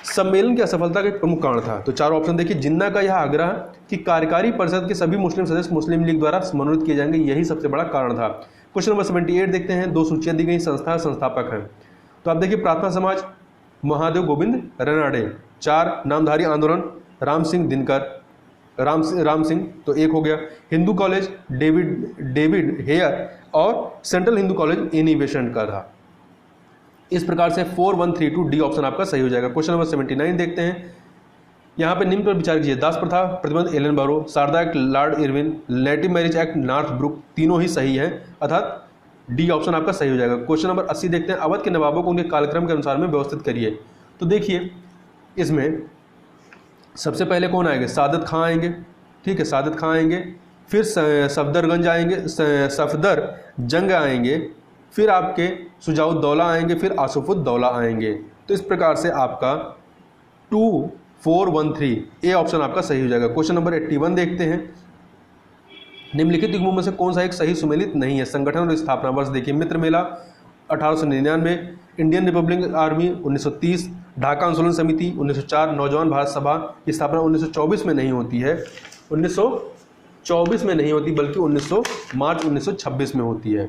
सम्मेलन की असफलता का एक प्रमुख कारण था? तो चारों ऑप्शन देखिए। जिन्ना का यह आग्रह कि कार्यकारी परिषद के सभी मुस्लिम सदस्य मुस्लिम लीग द्वारा मनोनीत किए जाएंगे, यही सबसे बड़ा कारण था। क्वेश्चन नंबर 78 देखते हैं। दो सूचियां दी गई, संस्था संस्थापक हैं। तो आप देखिए, प्रार्थना समाज महादेव गोविंद रनाडे। 4 नामधारी आंदोलन राम सिंह दिनकर, राम सिंह, तो एक हो गया। हिंदू कॉलेज डेविड हेयर और central Hindu college Annie Besant का था। इस प्रकार से 4132 डी ऑप्शन आपका सही हो जाएगा। क्वेश्चन नंबर 79 देखते हैं। यहाँ पे निम्न पर विचार कीजिए। दास प्रथा प्रतिबंध Allen Barrow, Sharda act Lord Irwin, native marriage act Northbrook, तीनों ही सही है, अर्थात डी ऑप्शन आपका सही हो जाएगा। क्वेश्चन नंबर 80 देखते हैं। अवध के नवाबों को उनके कालक्रम के अनुसार में व्यवस्थित करिए। तो देखिए, इसमें सबसे पहले कौन आएंगे? सादत खां आएंगे, ठीक है, सादत खां आएंगे। फिर सफदरगंज आएंगे, सफदर जंग आएंगे। फिर आपके सुजाउद्दौला आएंगे, फिर आसफुद्दौला आएंगे। तो इस प्रकार से आपका 2413 ए ऑप्शन आपका सही हो जाएगा। क्वेश्चन नंबर 81 देखते हैं। निम्नलिखित युग्मों में से कौन सा एक सही सुमेलित नहीं है? संगठन और स्थापना वर्ष देखिए। मित्र मेला 1899, इंडियन रिपब्लिक आर्मी 1930, ढाका आंदोलन समिति 1904, नौजवान भारत सभा की स्थापना 1924 में नहीं होती है, 1924 में नहीं होती बल्कि मार्च 1926 में होती है।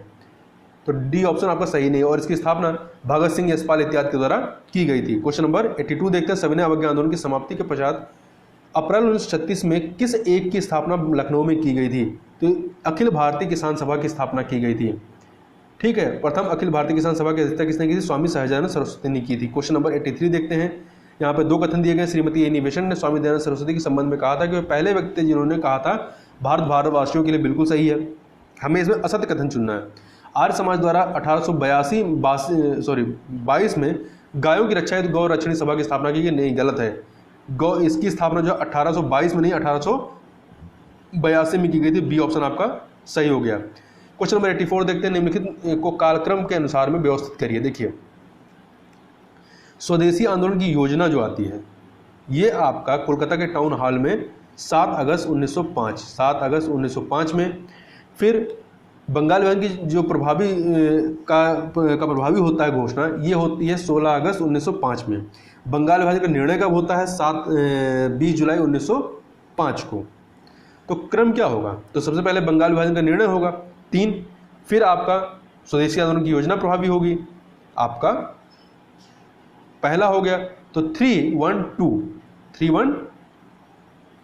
तो डी ऑप्शन आपका सही नहीं है। और इसकी स्थापना भगत सिंह, यशपाल इत्यादि के द्वारा की गई थी। क्वेश्चन नंबर 82 देखते हैं। सविनय अवज्ञा आंदोलन की समाप्ति के पश्चात अप्रैल 1936 में किस एक की स्थापना लखनऊ में की गई थी? तो अखिल भारतीय किसान सभा की स्थापना की गई थी, ठीक है। प्रथम अखिल भारतीय किसान सभा की अध्यक्षता किसने की थी? स्वामी सहजानंद सरस्वती ने की थी। क्वेश्चन नंबर 83 देखते हैं। यहाँ पे 2 कथन दिए गए। श्रीमती एनी बेसेंट ने स्वामी दयानंद सरस्वती के संबंध में कहा था कि वे पहले व्यक्ति जिन्होंने कहा था भारतवासियों के लिए बिल्कुल सही है, हमें इसमें असत्य कथन चुनना है। आर्य समाज द्वारा 1822 में गायों की रक्षा हेतु गौ रक्षणी सभा की स्थापना की गई, नहीं, गलत है। गौ इसकी स्थापना जो 1822 में नहीं 1882 में की गई थी, बी ऑप्शन आपका सही हो गया। क्वेश्चन नंबर 84 देखते हैं, निम्नलिखित को कालक्रम के अनुसार में व्यवस्थित करिए। देखिए, स्वदेशी आंदोलन की योजना जो आती है ये आपका कोलकाता के टाउन हॉल में 7 अगस्त 1905 में, फिर बंगाल विभाजन की जो प्रभावी का प्रभावी होता है घोषणा, ये होती है 16 अगस्त 1905 में। बंगाल विभाजन का निर्णय कब होता है? 20 जुलाई 1905 को। तो क्रम क्या होगा? तो सबसे पहले बंगाल विभाजन का निर्णय होगा 3, फिर आपका स्वदेशी आंदोलन की योजना प्रभावी होगी, आपका पहला हो गया, तो 312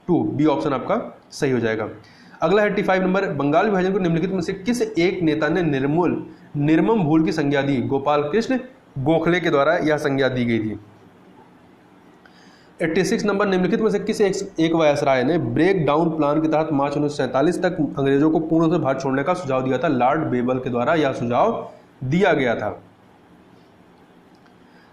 बी ऑप्शन आपका सही हो जाएगा। अगला 85 नंबर, बंगाल विभाजन को निम्नलिखित में से किस एक नेता ने निर्मम भूल की संज्ञा दी? गोपाल कृष्ण गोखले के द्वारा यह संज्ञा दी गई थी। 86 नंबर, निम्नलिखित में से किस एक वायसराय ने ब्रेक डाउन प्लान के तहत मार्च 1947 तक अंग्रेजों को पूर्ण रूप से भारत छोड़ने का सुझाव दिया था? लॉर्ड बेबल के द्वारा यह सुझाव दिया गया था।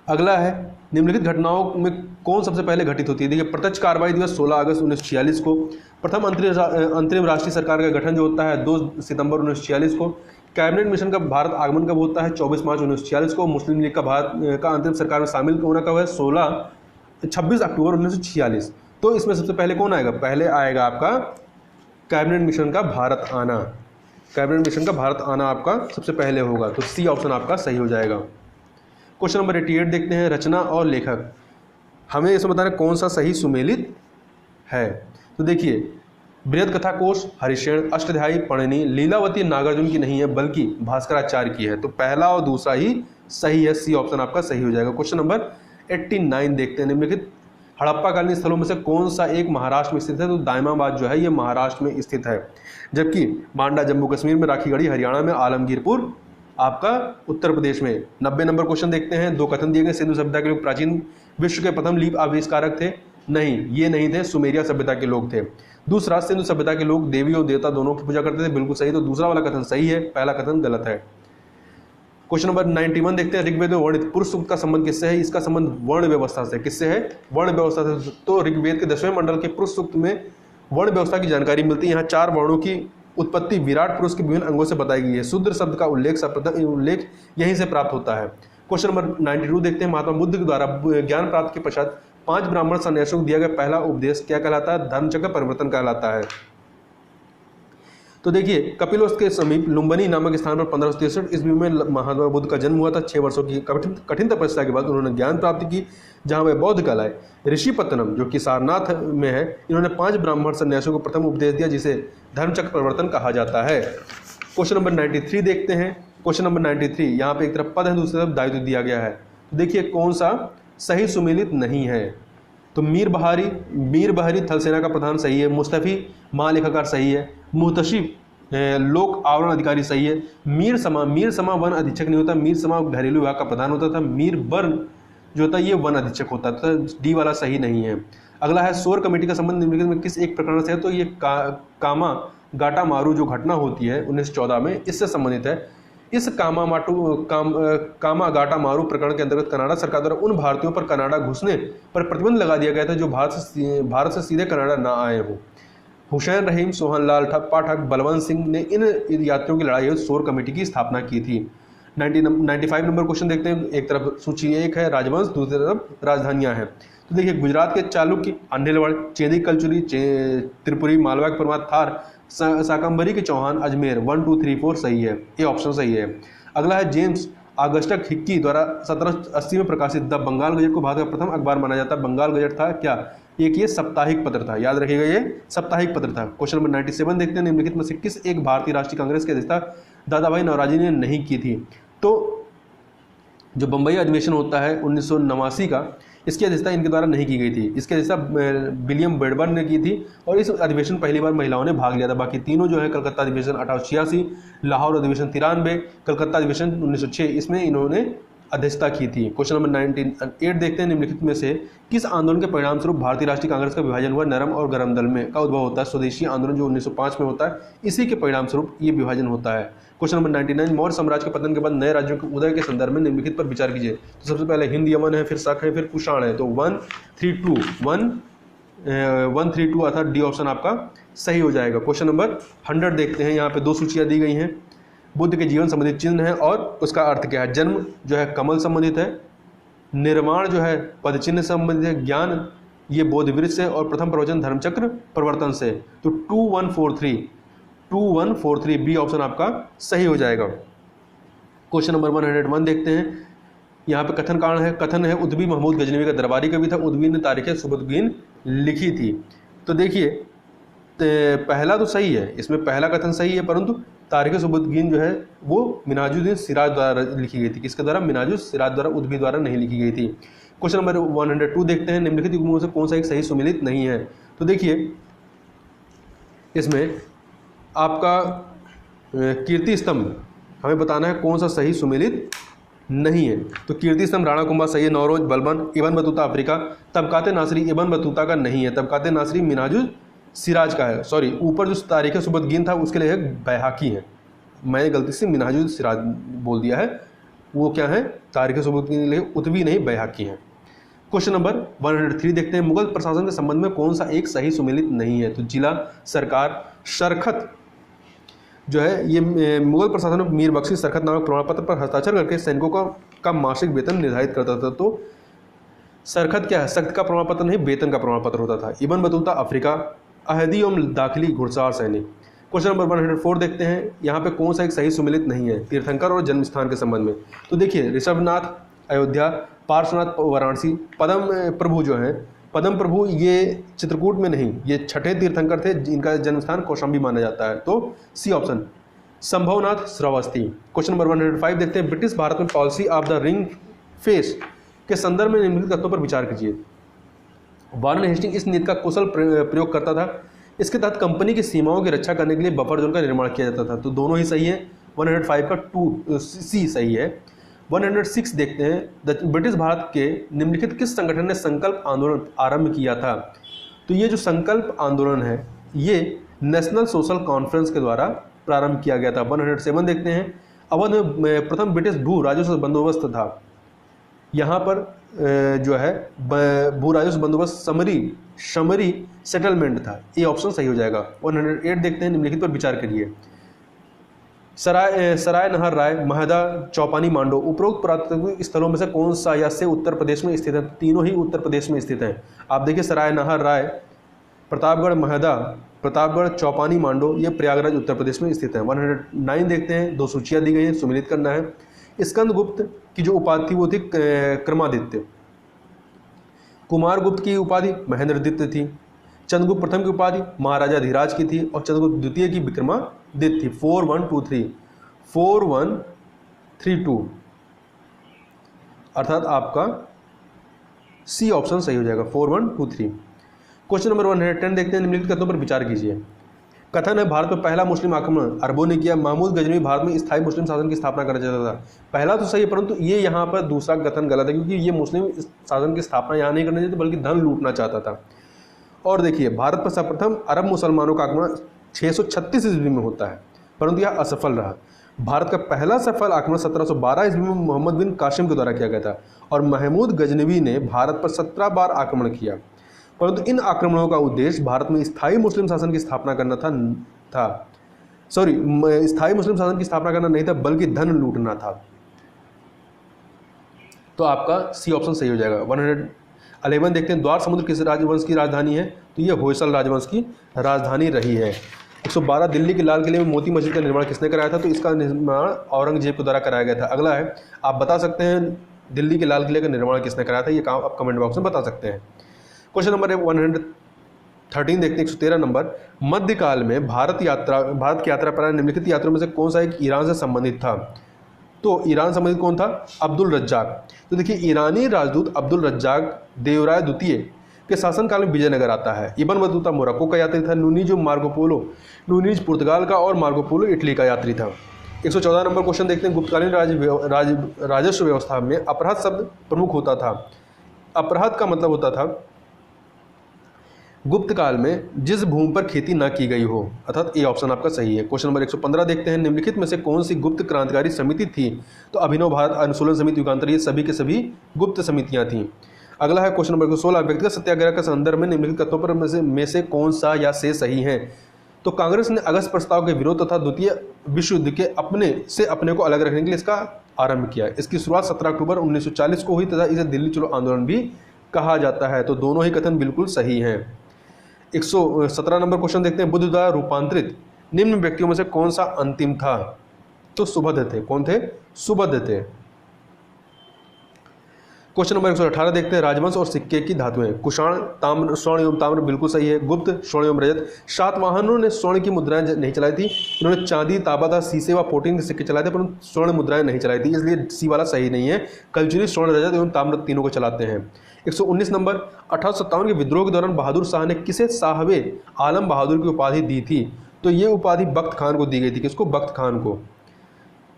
अगला है, निम्नलिखित घटनाओं में कौन सबसे पहले घटित होती है? देखिए, प्रत्यक्ष कार्रवाई दिवस 16 अगस्त 1946 को, प्रथम अंतरिम राष्ट्रीय सरकार का गठन जो होता है 2 सितंबर 1946 को, कैबिनेट मिशन का भारत आगमन कब होता है? 24 मार्च 1946 को, मुस्लिम लीग का भारत का अंतरिम सरकार में शामिल होना कब है? 26 अक्टूबर 1946। तो इसमें सबसे पहले कौन आएगा? पहले आएगा आपका कैबिनेट मिशन का भारत आना। कैबिनेट मिशन का भारत आना आपका सबसे पहले होगा, तो सी ऑप्शन आपका सही हो जाएगा। क्वेश्चन नंबर 88 देखते हैं, रचना और लेखक। हमें इसमें बताना कौन सा सही सुमेलित है। तो देखिए, बृहद कथा कोश हरिशेन, अष्टाध्यायी पढ़नी, लीलावती नागार्जुन की नहीं है बल्कि भास्कराचार्य की है, तो पहला और दूसरा ही सही है, सी ऑप्शन आपका सही हो जाएगा। क्वेश्चन नंबर 89 देखते हैं, निम्नलिखित हड़प्पाकालीन स्थलों में से कौन सा एक महाराष्ट्र में स्थित है? तो दाइमाबाद जो है ये महाराष्ट्र में स्थित है, जबकि बांडा जम्मू कश्मीर में, राखीगढ़ी हरियाणा में, आलमगीरपुर आपका उत्तर प्रदेश में। 90 नंबर क्वेश्चन देखते हैं, 2 कथन दिए गए, सिंधु सभ्यता के लोग प्राचीन विश्व के प्रथम लीप आविष्कारक थे? नहीं, ये नहीं थे, सुमेरिया सभ्यता के लोग थे। दूसरा, सिंधु सभ्यता के लोग देवी और देवता दोनों की पूजा करते थे, बिल्कुल सही, तो दूसरा वाला कथन सही है, पहला कथन गलत है। क्वेश्चन नंबर 91 देखते हैं, ऋग्वेद में वर्णित पुरुष सूक्त का संबंध किससे है? इसका संबंध वर्ण व्यवस्था से। किससे है? वर्ण व्यवस्था से। तो ऋग्वेद के 10वें मंडल के पुरुष सूक्त में वर्ण व्यवस्था की जानकारी मिलती है। यहाँ 4 वर्णों की उत्पत्ति विराट पुरुष के विभिन्न अंगों से बताई गई है। शूद्र शब्द का उल्लेख यहीं से प्राप्त होता है। क्वेश्चन नंबर 92 देखते हैं, महात्मा बुद्ध के द्वारा ज्ञान प्राप्ति के पश्चात 5 ब्राह्मण सन्यासियों को दिया गया पहला उपदेश क्या कहलाता है? धर्मचक्र परिवर्तन कहलाता है। तो देखिए, कपिलवस्तु के समीप लुम्बिनी नामक स्थान पर 1563 ईस्वी में महात्मा बुद्ध का जन्म हुआ था। 6 वर्षों की कठिन तपस्या के बाद उन्होंने ज्ञान प्राप्ति की, जहां वे बौद्ध कहलाए। ऋषिपत्तनम जो कि सारनाथ में है, इन्होंने 5 ब्राह्मण सन्यासियों को प्रथम उपदेश दिया, जिसे धर्मचक्र परिवर्तन कहा जाता है। क्वेश्चन नंबर 93 देखते हैं। क्वेश्चन नंबर 93, यहाँ पे एक तरफ पद है, दूसरी तरफ दायित्व दिया गया है। तो देखिए, कौन सा सही सुमेलित नहीं है? तो मीर बहारी थल सेना का प्रधान सही है, मुस्तफी महालेखाकार सही है, मुहतशिब लोक आवरण अधिकारी सही है, मीर समा वन अधीक्षक नहीं होता, मीर समा घरेलू विभाग का प्रधान होता था, मीर बर्न जो होता है ये वन अधीक्षक होता था, तो डी वाला सही नहीं है। अगला है, शोर कमेटी का संबंध निम्नलिखित में किस एक प्रकरण से है? तो ये कामा गाटा मारू जो घटना होती है 1914 में, इससे संबंधित है। इस कामा गाटा मारू प्रकरण के अंतर्गत कनाडा सरकार द्वारा उन भारतीयों पर कनाडा घुसने पर प्रतिबंध लगा दिया गया था जो भारत से सीधे कनाडा ना आए हो। हुसैन रहीम, सोहनलाल पाठक, बलवंत सिंह ने इन यात्रियों की लड़ाई शोर कमेटी की स्थापना की थी। 95 नंबर क्वेश्चन देखते हैं। एक तरफ सूची 1 है राजवंश, दूसरी तरफ राजधानियां हैं। तो देखिए, गुजरात के चालुक्य, अन्हिलवाड़, चेदी कलचुरी, त्रिपुरी, मालवा के परमार, थार, शाकंभरी के चौहान, अजमेर। 1 2 3 4 सही है, ये ऑप्शन सही है। अगला है, जेम्स ऑगस्टस हिक्की द्वारा 1780 में प्रकाशित द बंगाल गजट को भारत का प्रथम अखबार माना जाता है। बंगाल गजट था क्या? एक ये साप्ताहिक पत्र था, याद रखिएगा, ये साप्ताहिक पत्र था। क्वेश्चन नंबर 97 देखते हैं, निम्नलिखित में से किस एक भारतीय राष्ट्रीय कांग्रेस की अध्यक्षता दादा भाई नौरोजी ने नहीं की थी? तो जो बंबई अधिवेशन होता है 1989 का, इसकी अध्यक्षता इनके द्वारा नहीं की गई थी। इसकी अध्यक्षता विलियम ब्रैडबर्न ने की थी और इस अधिवेशन पहली बार महिलाओं ने भाग लिया था। बाकी तीनों जो है, कलकत्ता अधिवेशन 1886, लाहौर अधिवेशन 93, कलकत्ता अधिवेशन 1906, इसमें इन्होंने अध्यक्षता की थी। क्वेश्चन नंबर 98 देखते हैं, निम्नलिखित में से किस आंदोलन के परिणाम स्वरूप भारतीय राष्ट्रीय कांग्रेस का विभाजन हुआ? नरम और गरम दल में का उद्भव होता है। स्वदेशी आंदोलन जो 1905 में होता है, इसी के परिणाम स्वरूप ये विभाजन होता है। क्वेश्चन नंबर 99, मौर्य साम्राज्य के पतन के बाद नए राज्यों के उदय के संदर्भ में निम्नलिखित पर विचार कीजिए। तो सबसे पहले हिंद यमन है, फिर शक है, फिर कुषाण है। तो 1 3 2 अर्थात डी ऑप्शन आपका सही हो जाएगा। क्वेश्चन नंबर 100 देखते हैं। यहाँ पे 2 सूचियाँ दी गई हैं। बुद्ध के जीवन संबंधित चिन्ह है और उसका अर्थ क्या है। जन्म जो है कमल संबंधित है, निर्माण जो है पद चिन्ह संबंधित है, ज्ञान ये बोध वृक्ष से, और प्रथम प्रवचन धर्मचक्र प्रवर्तन से। तो 2143 बी ऑप्शन आपका सही हो जाएगा। क्वेश्चन नंबर 101 देखते हैं। यहाँ पे कथन है उद्बी महमूद गजनवी का दरबारी कवि था। उद्बी ने तारीख सुबुद्दीन लिखी थी। तो देखिए पहला तो सही है, इसमें पहला कथन सही है, परंतु तारीख सुबुद्दीन जो है वो मिनाजुद्दीन सिराज द्वारा लिखी गई थी। किसके द्वारा? मिनाजुद्दीन सिराज द्वारा, उद्बी द्वारा नहीं लिखी गई थी। क्वेश्चन नंबर 102 देखते हैं। निम्नलिखित युग्मों से कौन सा एक सही सुमेलित नहीं है। तो देखिए इसमें आपका कीर्ति स्तंभ हमें बताना है कौन सा सही सुमेलित नहीं है। तो कीर्ति स्तंभ राणा कुंभा सही है, Nauroz Balban, Ibn Battuta Africa. Tabaqat Nasiri Ibn Battuta का नहीं है, तबकाते नासरी मिनाजुल सिराज का है। सॉरी, ऊपर जो तारीख सुबुद्दीन था उसके लिए बैहाकी है, मैंने गलती से मिनाजुल सिराज बोल दिया है, वो क्या है तारीख सुबुद्दीन के लिए उतवी नहीं बैहाकी है। क्वेश्चन नंबर 103 देखते हैं। मुगल प्रशासन के संबंध में कौन सा एक सही सुमेलित नहीं है। तो जिला सरकार शरखत जो है ये मुगल प्रशासन में मीर बख्शी सरखत नामक प्रमाण पत्र पर हस्ताक्षर करके सैनिकों का मासिक वेतन निर्धारित करता था। तो सरखत क्या है? सख्त का प्रमाण पत्र नहीं, वेतन का प्रमाण पत्र होता था। इब्न बतूता अफ्रीका, अहदी एवं दाखिली घुड़सवार सैनिक। क्वेश्चन नंबर 104 देखते हैं। यहाँ पे कौन सा एक सही सुमेलित नहीं है तीर्थंकर और जन्म स्थान के संबंध में। तो देखिए ऋषभनाथ अयोध्या, पार्श्वनाथ वाराणसी, पदम प्रभु जो है, पदम प्रभु ये चित्रकूट में नहीं, ये छठे तीर्थंकर थे जिनका जन्म स्थान कौशाम्बी माना जाता है। तो C option. Sambhavnath Shravasti. Question number 105 देखते हैं। ब्रिटिश भारत में policy of the ring face के संदर्भ में निम्नलिखित तथ्यों पर विचार कीजिए। वारेन हेस्टिंग इस नीति का कुशल प्रयोग करता था। इसके तहत कंपनी की सीमाओं की रक्षा करने के लिए बफर जोन का निर्माण किया जाता था। तो दोनों ही सही है। 105 का 2 सी सही है। 106 देखते हैं। ब्रिटिश भारत के निम्नलिखित किस संगठन ने संकल्प आंदोलन आरंभ किया था। तो ये जो संकल्प आंदोलन है ये नेशनल सोशल कॉन्फ्रेंस के द्वारा प्रारंभ किया गया था। 107 देखते हैं। अवध में प्रथम ब्रिटिश भू राजस्व बंदोबस्त था। यहाँ पर जो है भू राजस्व बंदोबस्त समरी सेटलमेंट था। ये ऑप्शन सही हो जाएगा। 108 देखते हैं। निम्नलिखित पर विचार करिए। सराय नहर राय, महदा, चौपानी, मांडो उपरोक्त पुरातात्विक स्थलों में से कौन सा या से उत्तर प्रदेश में स्थित है। तीनों ही उत्तर प्रदेश में स्थित हैं। आप देखिए सराय नहर राय, प्रतापगढ़ महदा, प्रतापगढ़, चौपानी, मांडो ये प्रयागराज उत्तर प्रदेश में स्थित है। 109 देखते हैं। 2 सूचियाँ दी गई हैं, सुमिलित करना है। स्कंदगुप्त की जो उपाधि थी वो थी क्रमादित्य। कुमारगुप्त की उपाधि महेंद्रदित्य थी। चंद्रगुप्त प्रथम की उपाधि महाराजा धीराज की थी और चंद्रगुप्त द्वितीय की विक्रमादित्य थी। 4132 अर्थात आपका सी ऑप्शन सही हो जाएगा। 4123। क्वेश्चन नंबर 110 देखते हैं। निम्नलिखित कथनों पर विचार कीजिए। कथन है भारत में पहला मुस्लिम आक्रमण अरबों ने किया। महमूद गजनवी भारत में स्थायी मुस्लिम शासन की स्थापना करना चाहता था। पहला तो सही है, परंतु ये यहाँ पर दूसरा कथन गलत है, क्योंकि ये मुस्लिम शासन की स्थापना यहाँ नहीं करना चाहता बल्कि धन लूटना चाहता था। और देखिए भारत पर सर्वप्रथम अरब मुसलमानों का आक्रमण 636 ईस्वी में होता है, परंतु यह असफल रहा। भारत का पहला सफल आक्रमण 1712 ईस्वी में मोहम्मद बिन कासिम के द्वारा किया गया था और महमूद गजनवी ने भारत पर 17 बार आक्रमण किया, परंतु इन आक्रमणों का उद्देश्य भारत में स्थायी मुस्लिम शासन की स्थापना करना स्थायी मुस्लिम शासन की स्थापना करना नहीं था बल्कि धन लूटना था। तो आपका सी ऑप्शन सही हो जाएगा। 111 देखते हैं। द्वार समुद्र किस राजवंश की राजधानी है। तो ये होयसल राजवंश की राजधानी रही है। 112 दिल्ली के लाल किले में मोती मस्जिद का निर्माण किसने कराया था। तो इसका निर्माण औरंगजेब के द्वारा कराया गया था। अगला है, आप बता सकते हैं दिल्ली के लाल किले का निर्माण किसने कराया था, ये काम आप कमेंट बॉक्स में बता सकते हैं। क्वेश्चन नंबर 113 देखते हैं। 113 नंबर। मध्यकाल में भारत की यात्रा पर निम्नलिखित यात्रियों में से कौन सा एक ईरान से संबंधित था। तो ईरान संबंधित कौन था। अब्दुल रज्जाक। तो देखिए ईरानी राजदूत अब्दुल रज्जाक देवराय द्वितीय के शासनकाल में विजयनगर आता है। इब्न बतूता मोरक्को का यात्री था। नूनीज पुर्तगाल का और मार्कोपोलो इटली का यात्री था। 114 नंबर क्वेश्चन देखते हैं। गुप्तकालीन राजस्व व्यवस्था में अपराध शब्द प्रमुख होता था। अपराध का मतलब होता था गुप्त काल में जिस भूमि पर खेती न की गई हो, अर्थात ये ऑप्शन आपका सही है। क्वेश्चन नंबर 115 देखते हैं। निम्नलिखित में से कौन सी गुप्त क्रांतिकारी समिति थी। तो अभिनव भारत अनुशूलन समिति, युगांतर, ये सभी के सभी गुप्त समितियां थीं। अगला है क्वेश्चन नंबर 16, व्यक्तिगत सत्याग्रह के संदर्भ में निम्नलिखित कथनों पर में से कौन सा या से सही है? तो कांग्रेस ने अगस्त प्रस्ताव के विरोध तथा द्वितीय विश्व युद्ध के अपने को अलग रखने के लिए इसका आरंभ किया। इसकी शुरुआत 17 अक्टूबर 1940 को हुई तथा इसे दिल्ली चलो आंदोलन भी कहा जाता है। तो दोनों ही कथन बिल्कुल सही हैं। 117 नंबर क्वेश्चन देखते हैं, बुद्ध द्वारा रूपांतरित निम्न व्यक्तियों में से कौन सा अंतिम था? तो सुबुद्ध थे। कौन थे? सुबुद्ध थे। क्वेश्चन नंबर 118 देखते हैं, राजवंश और सिक्के की धातुएं। कुषाण ताम्र, स्वर्ण एवं ताम्र बिल्कुल सही है। गुप्त स्वर्ण एवं रजत। सातवाहनों ने स्वर्ण की मुद्राएं नहीं चलाई थी, इन्होंने चांदी, तांबा तथा शीशे व प्रोटीन के सिक्के चलाए थे, परंतु स्वर्ण मुद्राएं नहीं चलाई थी, इसलिए सी वाला सही नहीं है। कलचुरी स्वर्ण, रजत एवं ताम्र तीनों को चलाते हैं। 119 नंबर, 1857 के विद्रोह के दौरान बहादुर शाह ने किसे साहबे आलम बहादुर की उपाधि दी थी? तो ये उपाधि बख्त खान को दी गई थी। किसको? बख्त खान को।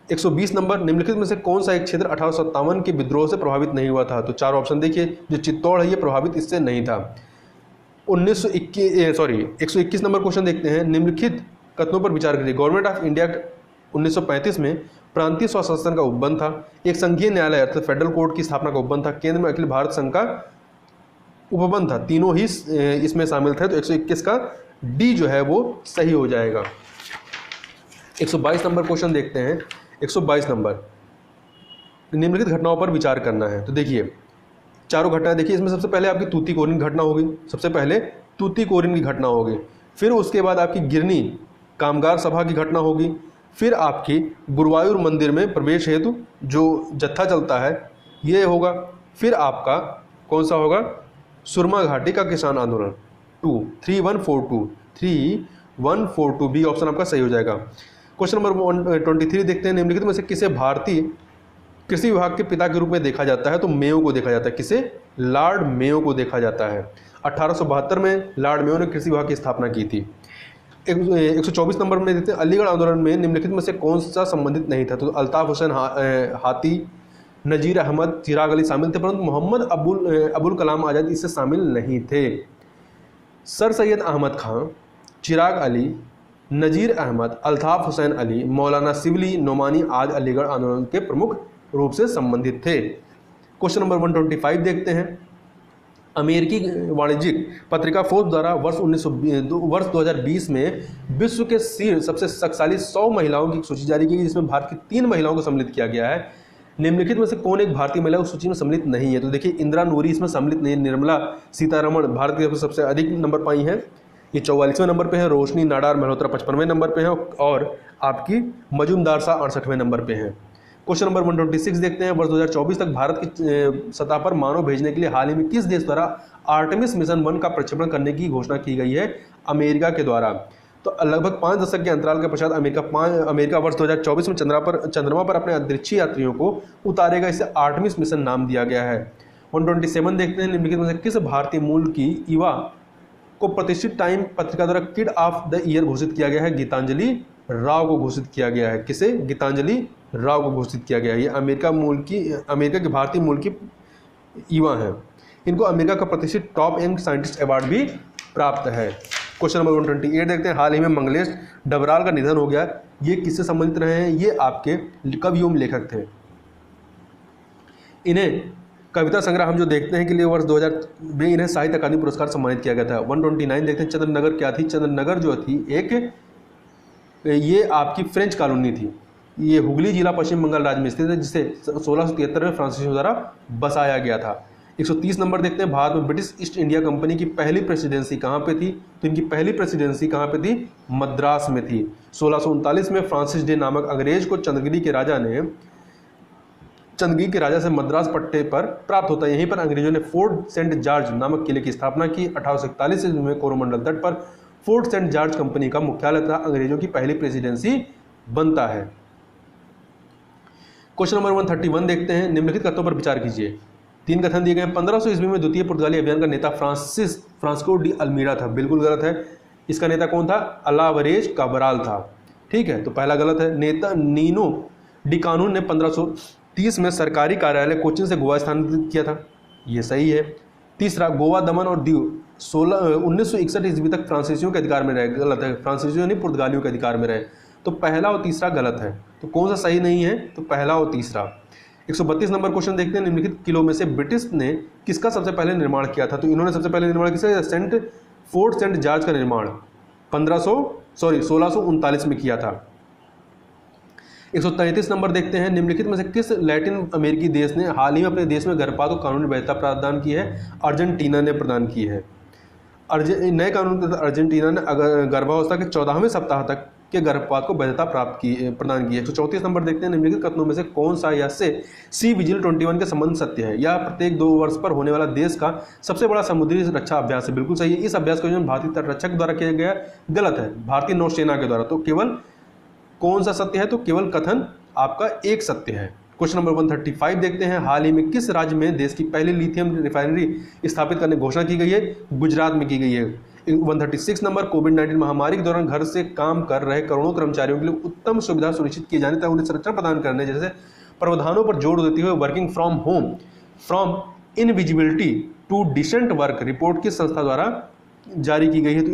120 नंबर, निम्नलिखित में से कौन सा एक क्षेत्र 1857 के विद्रोह से प्रभावित नहीं हुआ था? तो चार ऑप्शन देखिए, जो चित्तौड़ है ये प्रभावित इससे नहीं था। 121 नंबर क्वेश्चन देखते हैं, निम्नलिखित कथनों पर विचार कीजिए। गवर्नमेंट ऑफ इंडिया 1935 में प्रांतीय स्वशासन का उपबंध था, एक संघीय न्यायालय अर्थात फेडरल कोर्ट की स्थापना का उपबंध था, केंद्र में अखिल भारत संघ का उपबंध था, तीनों ही इसमें शामिल थे। तो 121 का डी जो है वो सही हो जाएगा। 122 नंबर क्वेश्चन देखते हैं। 122 नंबर, निम्नलिखित घटनाओं पर विचार करना है। तो देखिए चारों घटनाएं देखिए, इसमें सबसे पहले आपकी तूतीकोरिन घटना होगी, सबसे पहले तूतीकोरिन की घटना होगी, फिर उसके बाद आपकी गिरनी कामगार सभा की घटना होगी, फिर आपकी गुरुवायूर मंदिर में प्रवेश हेतु जो जत्था चलता है ये होगा, फिर आपका कौन सा होगा? सुरमा घाटी का किसान आंदोलन। 3142 बी ऑप्शन आपका सही हो जाएगा। क्वेश्चन नंबर 123 देखते हैं, निम्नलिखित में से किसे भारतीय कृषि विभाग के पिता के रूप में देखा जाता है? तो मेयो को देखा जाता है। किसे? लॉर्ड मेयो को देखा जाता है। 1872 में लॉर्ड मेयो ने कृषि विभाग की स्थापना की थी। 124 नंबर में देखते हैं, अलीगढ़ आंदोलन में निम्नलिखित में से कौन सा संबंधित नहीं था? तो अल्ताफ हुसैन हाथी, नजीर अहमद, चिराग अली शामिल थे, परंतु मोहम्मद अबुल कलाम आज़ाद इससे शामिल नहीं थे। सर सैयद अहमद खां, चिराग अली, नजीर अहमद, अल्ताफ हुसैन अली, मौलाना शिबली नोमानी आज अलीगढ़ आंदोलन के प्रमुख रूप से संबंधित थे। क्वेश्चन नंबर 125 देखते हैं, अमेरिकी वाणिज्यिक पत्रिका फोर्ब्स द्वारा वर्ष 2020 में विश्व के शीर्ष सबसे शक्तिशाली 100 महिलाओं की सूची जारी की, जिसमें भारत की 3 महिलाओं को सम्मिलित किया गया है। निम्नलिखित में से कौन एक भारतीय महिला उस सूची में सम्मिलित नहीं है? तो देखिए इंदिरा नूरी इसमें सम्मिलित नहीं है। निर्मला सीतारमण भारत की सबसे अधिक नंबर पाई हैं, ये 44वें नंबर पे है। रोशनी नाडार मल्होत्रा 55वें नंबर पे है और आपकी मजूमदार शाह 68वें नंबर पे है। क्वेश्चन नंबर 126 देखते हैं, वर्ष 2024 तक भारत की सतह पर मानव भेजने के लिए हाल ही में किस देश द्वारा आर्टेमिस मिशन 1 का प्रक्षेपण करने की घोषणा की गई है? अमेरिका के द्वारा। तो लगभग 5 दशक के अंतराल के पश्चात अमेरिका वर्ष 2024 में चंद्रमा पर अपने अंतरिक्ष यात्रियों को उतारेगा, इसे आर्टेमिस मिशन नाम दिया गया है। 127 देखते हैं, निम्नलिखित में से किस भारतीय मूल की युवा को प्रतिष्ठित टाइम पत्रिका द्वारा किड ऑफ द ईयर घोषित किया गया है? गीतांजलि राव को घोषित किया गया है। किसे? गीतांजलि राव को घोषित किया गया है। ये अमेरिका की भारतीय मूल की युवा हैं, इनको अमेरिका का प्रतिष्ठित टॉप यंग साइंटिस्ट अवार्ड भी प्राप्त है। क्वेश्चन नंबर 128 देखते हैं, हाल ही में मंगलेश डबराल का निधन हो गया, ये किससे संबंधित रहे हैं? ये आपके कवि एवं लेखक थे। इन्हें कविता संग्रह हम जो देखते हैं कि लिए वर्ष 2000 में इन्हें साहित्य अकादमी पुरस्कार सम्मानित किया गया था। 129 देखते हैं, चंद्रनगर क्या थी? चंद्रनगर जो थी एक ये आपकी फ्रेंच कॉलोनी थी, ये हुगली जिला पश्चिम बंगाल राज्य में स्थित है, जिसे 1673 में फ्रांसीसियों द्वारा बसाया गया था। 130 नंबर देखते हैं, भारत में ब्रिटिश ईस्ट इंडिया कंपनी की पहली प्रेसिडेंसी कहाँ पे थी? तो इनकी पहली प्रेसिडेंसी कहाँ पे थी? मद्रास में थी। 1639 में फ्रांसिस डे नामक अंग्रेज को चंद्रगिरी के राजा से मद्रास पट्टे पर प्राप्त होता है। यहीं पर अंग्रेजों ने फोर्ट सेंट जॉर्ज नामक किले की स्थापना की। 1841 में कोरोमंडल तट पर फोर्ट सेंट जॉर्ज कंपनी का मुख्यालय था। अंग्रेजों की पहली प्रेसिडेंसी बनता है। क्वेश्चन नंबर 131 देखते हैं, निम्नलिखित कथनों पर विचार कीजिए। 3 कथन दिए गए हैं। 1500 ईस्वी में द्वितीय पुर्तगाली अभियान का नेता फ्रांसिस्को डी अल्मीडा था। बिल्कुल गलत है। इसका नेता कौन था? अलावरेज काबराल था। ठीक है, तो पहला गलत है। नेता नीनो डी कानून ने 1530 में सरकारी कार्यालय कोचिन से गोवा स्थानांतरित किया था, ये सही है। तीसरा, गोवा, दमन और दीव 1961 ईस्वी तक फ्रांसीसियों के अधिकार में रहे, गलत है। फ्रांसीसियों नहीं, पुर्तगालियों के अधिकार में रहे। तो पहला और तीसरा गलत है। तो कौन सा सही नहीं है? तो पहला और तीसरा। 132 नंबर क्वेश्चन देखते हैं, निम्नलिखित किलों में से ब्रिटिश ने किसका सबसे पहले निर्माण किया था? तो इन्होंने सबसे पहले निर्माण किया फोर्ट सेंट जॉर्ज का निर्माण 1639 में किया था। 133 नंबर देखते हैं, निम्नलिखित में से किस लैटिन अमेरिकी देश ने हाल ही में अपने देश में गर्भपात को कानूनी वैधता प्रदान की है? अर्जेंटीना ने प्रदान की है। नए कानून के तहत अर्जेंटीना ने गर्भावस्था के 14वें सप्ताह तक के गर्भपात को वैधता प्रदान की है। 134 नंबर देखते हैं, निम्नलिखित कथनों में से कौन सा या से सी विजिल 21 के संबंध सत्य है? यह प्रत्येक 2 वर्ष पर होने वाला देश का सबसे बड़ा समुद्री रक्षा अभ्यास है। बिल्कुल सही है। इस अभ्यास का आयोजन भारतीय तटरक्षक द्वारा किया गया, गलत है, भारतीय नौसेना के द्वारा। तो केवल कौन सा सत्य है? तो केवल कथन आपका एक सत्य है। क्वेश्चन नंबर 135 देखते हैं, हाल ही में किस राज्य में देश की पहली लिथियम रिफाइनरी स्थापित करने की घोषणा की गई है? गुजरात में की गई है। 136 नंबर, कोविड-19 महामारी के दौरान घर से काम कर रहे करोड़ों कर्मचारियों के लिए उत्तम सुविधा सुनिश्चित किए जाने तथा उन्हें संरक्षण प्रदान करने जैसे प्रावधानों पर जोर देते हुए working from home from invisibility to decent work report किस संस्था द्वारा जारी की गई है? तो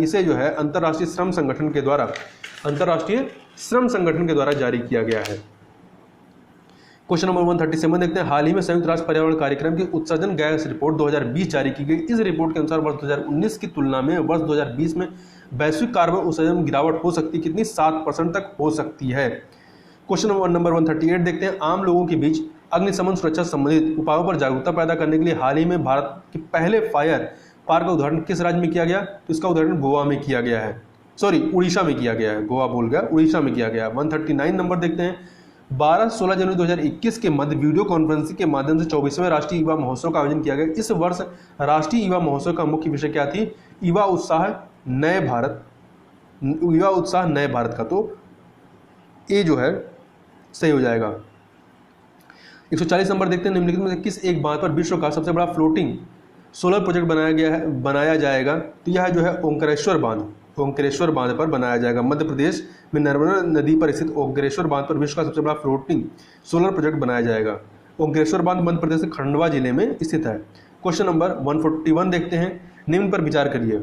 इसे जो है अंतर्राष्ट्रीय श्रम संगठन के द्वारा जारी किया गया है। क्वेश्चन नंबर 137 देखते हैं, हाल ही में संयुक्त राष्ट्र पर्यावरण कार्यक्रम की उत्सर्जन गैस रिपोर्ट 2020 जारी की गई। इस रिपोर्ट के अनुसार वर्ष 2019 की तुलना में वर्ष 2020 में वैश्विक कार्बन उत्सर्जन में गिरावट हो सकती कितनी? 7% तक हो सकती है। क्वेश्चन नंबर 138 देखते हैं, आम लोगों के बीच अग्निशमन सुरक्षा संबंधित उपायों पर जागरूकता पैदा करने के लिए हाल ही में भारत के पहले फायर पार्क का उदाहरण किस राज्य में किया गया? तो इसका उदाहरण गोवा में किया गया है, उड़ीसा में किया गया है, गोवा भूल गया, उड़ीसा में किया गया। 139 नंबर देखते हैं, 12-16 जनवरी 2021 के मध्य वीडियो कॉन्फ्रेंसिंग के माध्यम से 24वें राष्ट्रीय युवा महोत्सव का आयोजन किया गया। इस वर्ष राष्ट्रीय युवा महोत्सव का मुख्य विषय क्या थी? युवा उत्साह नए भारत का। तो ये जो है सही हो जाएगा। 140 नंबर देखते हैं, निम्नलिखित में से किस एक बात पर विश्व का सबसे बड़ा फ्लोटिंग सोलर प्रोजेक्ट बनाया जाएगा? तो यह जो है ओंकारेश्वर बांध पर बनाया जाएगा। मध्य प्रदेश में नर्मदा नदी पर स्थित ओंकारेश्वर बांध पर विश्व का सबसे बड़ा फ्लोटिंग सोलर प्रोजेक्ट बनाया जाएगा। ओंकारेश्वर बांध मध्य प्रदेश के खंडवा जिले में स्थित है। क्वेश्चन नंबर 141 देखते हैं, निम्न पर विचार करिए।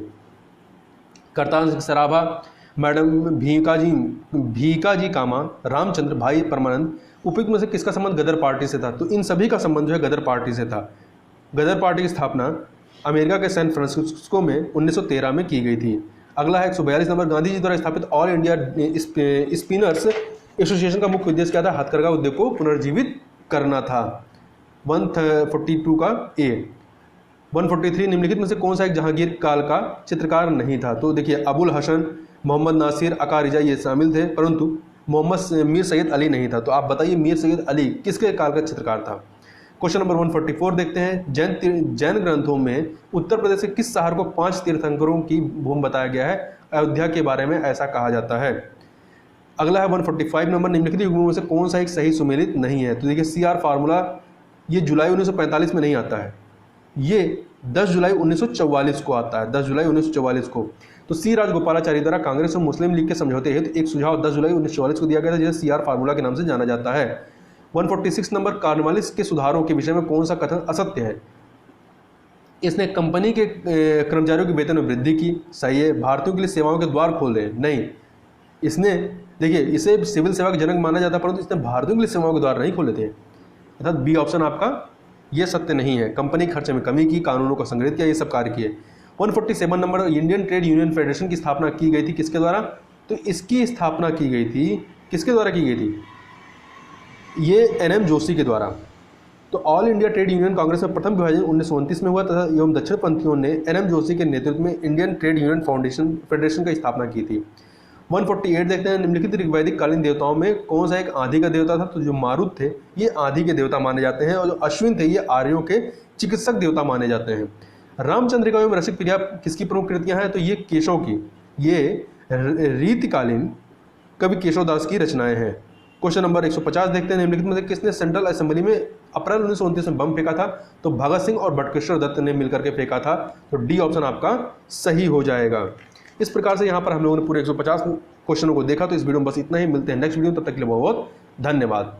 करतार सराभा, मैडम भीकाजी कामा, रामचंद्र भाई परमानंद, उपयुक्त में से किसका संबंध गदर पार्टी से था? तो इन सभी का संबंध जो है गदर पार्टी से था। गदर पार्टी की स्थापना अमेरिका के सैन फ्रांसिस्को में 1913 में की गई थी। अगला है 142 नंबर, गांधी जी द्वारा स्थापित ऑल इंडिया स्पिनर्स एसोसिएशन का मुख्य उद्देश्य क्या था? हथकरघा उद्योग को पुनर्जीवित करना था। 142 का ए। 143, निम्नलिखित में से कौन सा एक जहांगीर काल का चित्रकार नहीं था? तो देखिए, अबुल हसन, मोहम्मद नासिर, अका रिजा ये शामिल थे, परंतु मोहम्मद मीर सैयद अली नहीं था। तो आप बताइए मीर सैयद अली किसके काल का चित्रकार था? क्वेश्चन नंबर 144 देखते हैं, जैन ग्रंथों में उत्तर प्रदेश के किस शहर को 5 तीर्थंकरों की भूमि बताया गया है? अयोध्या के बारे में ऐसा कहा जाता है। अगला है 145 नंबर, निम्नलिखित युग्मों में से कौन सा एक सही सुमेलित नहीं है? तो देखिए, CR फार्मूला ये जुलाई 1945 में नहीं आता है, ये 10 जुलाई 1944 को आता है, 10 जुलाई 1944 को। तो C राजगोपालाचारी द्वारा कांग्रेस और मुस्लिम लीग के समझौते हेतु एक सुझाव 10 जुलाई 1944 को दिया गया था, जिसे CR फार्मूला के नाम से जाना जाता है। 146 नंबर, कार्नवालिस के सुधारों के विषय में कौन सा कथन असत्य है? इसने कंपनी के कर्मचारियों के वेतन में वृद्धि की, सही है। भारतीयों के लिए सेवाओं के द्वार खोल रहे, नहीं। इसने देखिए, इसे सिविल सेवा का जनक माना जाता है, परंतु इसने भारतीयों के लिए सेवाओं के द्वार नहीं खोले थे, अर्थात बी ऑप्शन आपका ये सत्य नहीं है। कंपनी खर्चे में कमी की, कानूनों को संग्रहित किया, ये सब कार्य किए। 147 number, Indian trade union federation की स्थापना की गई थी किसके द्वारा? तो इसकी स्थापना की गई थी, किसके द्वारा की गई थी? ये NM जोशी के द्वारा। तो all India trade union Congress में प्रथम विभाजन 1929 में हुआ तथा एवं दक्षिणपंथियों ने NM जोशी के नेतृत्व में इंडियन ट्रेड यूनियन फेडरेशन की स्थापना की थी। 148 देखते हैं, निम्नलिखित ऋग्वैदिक कालीन देवताओं में कौन सा एक आंधी का देवता था? तो जो मारुत थे ये आंधी के देवता माने जाते हैं, और जो अश्विन थे ये आर्यों के चिकित्सक देवता माने जाते हैं। रामचंद्रिका एवं रसिक प्रिया किसकी प्रमुख कृतियां हैं? तो ये केशव की, ये रीतिकालीन कवि केशवदास की रचनाएं हैं। क्वेश्चन नंबर 150 देखते हैं, निम्नलिखित में से किसने सेंट्रल असेंबली में अप्रैल 1929 में बम फेंका था? तो भगत सिंह और बटुकेश्वर दत्त ने मिलकर के फेंका था। तो डी ऑप्शन आपका सही हो जाएगा। इस प्रकार से यहाँ पर हम लोगों ने पूरे 150 क्वेश्चनों को देखा। तो इस वीडियो में बस इतना ही, मिलते हैं नेक्स्ट वीडियो, तब तक के लिए बहुत बहुत धन्यवाद।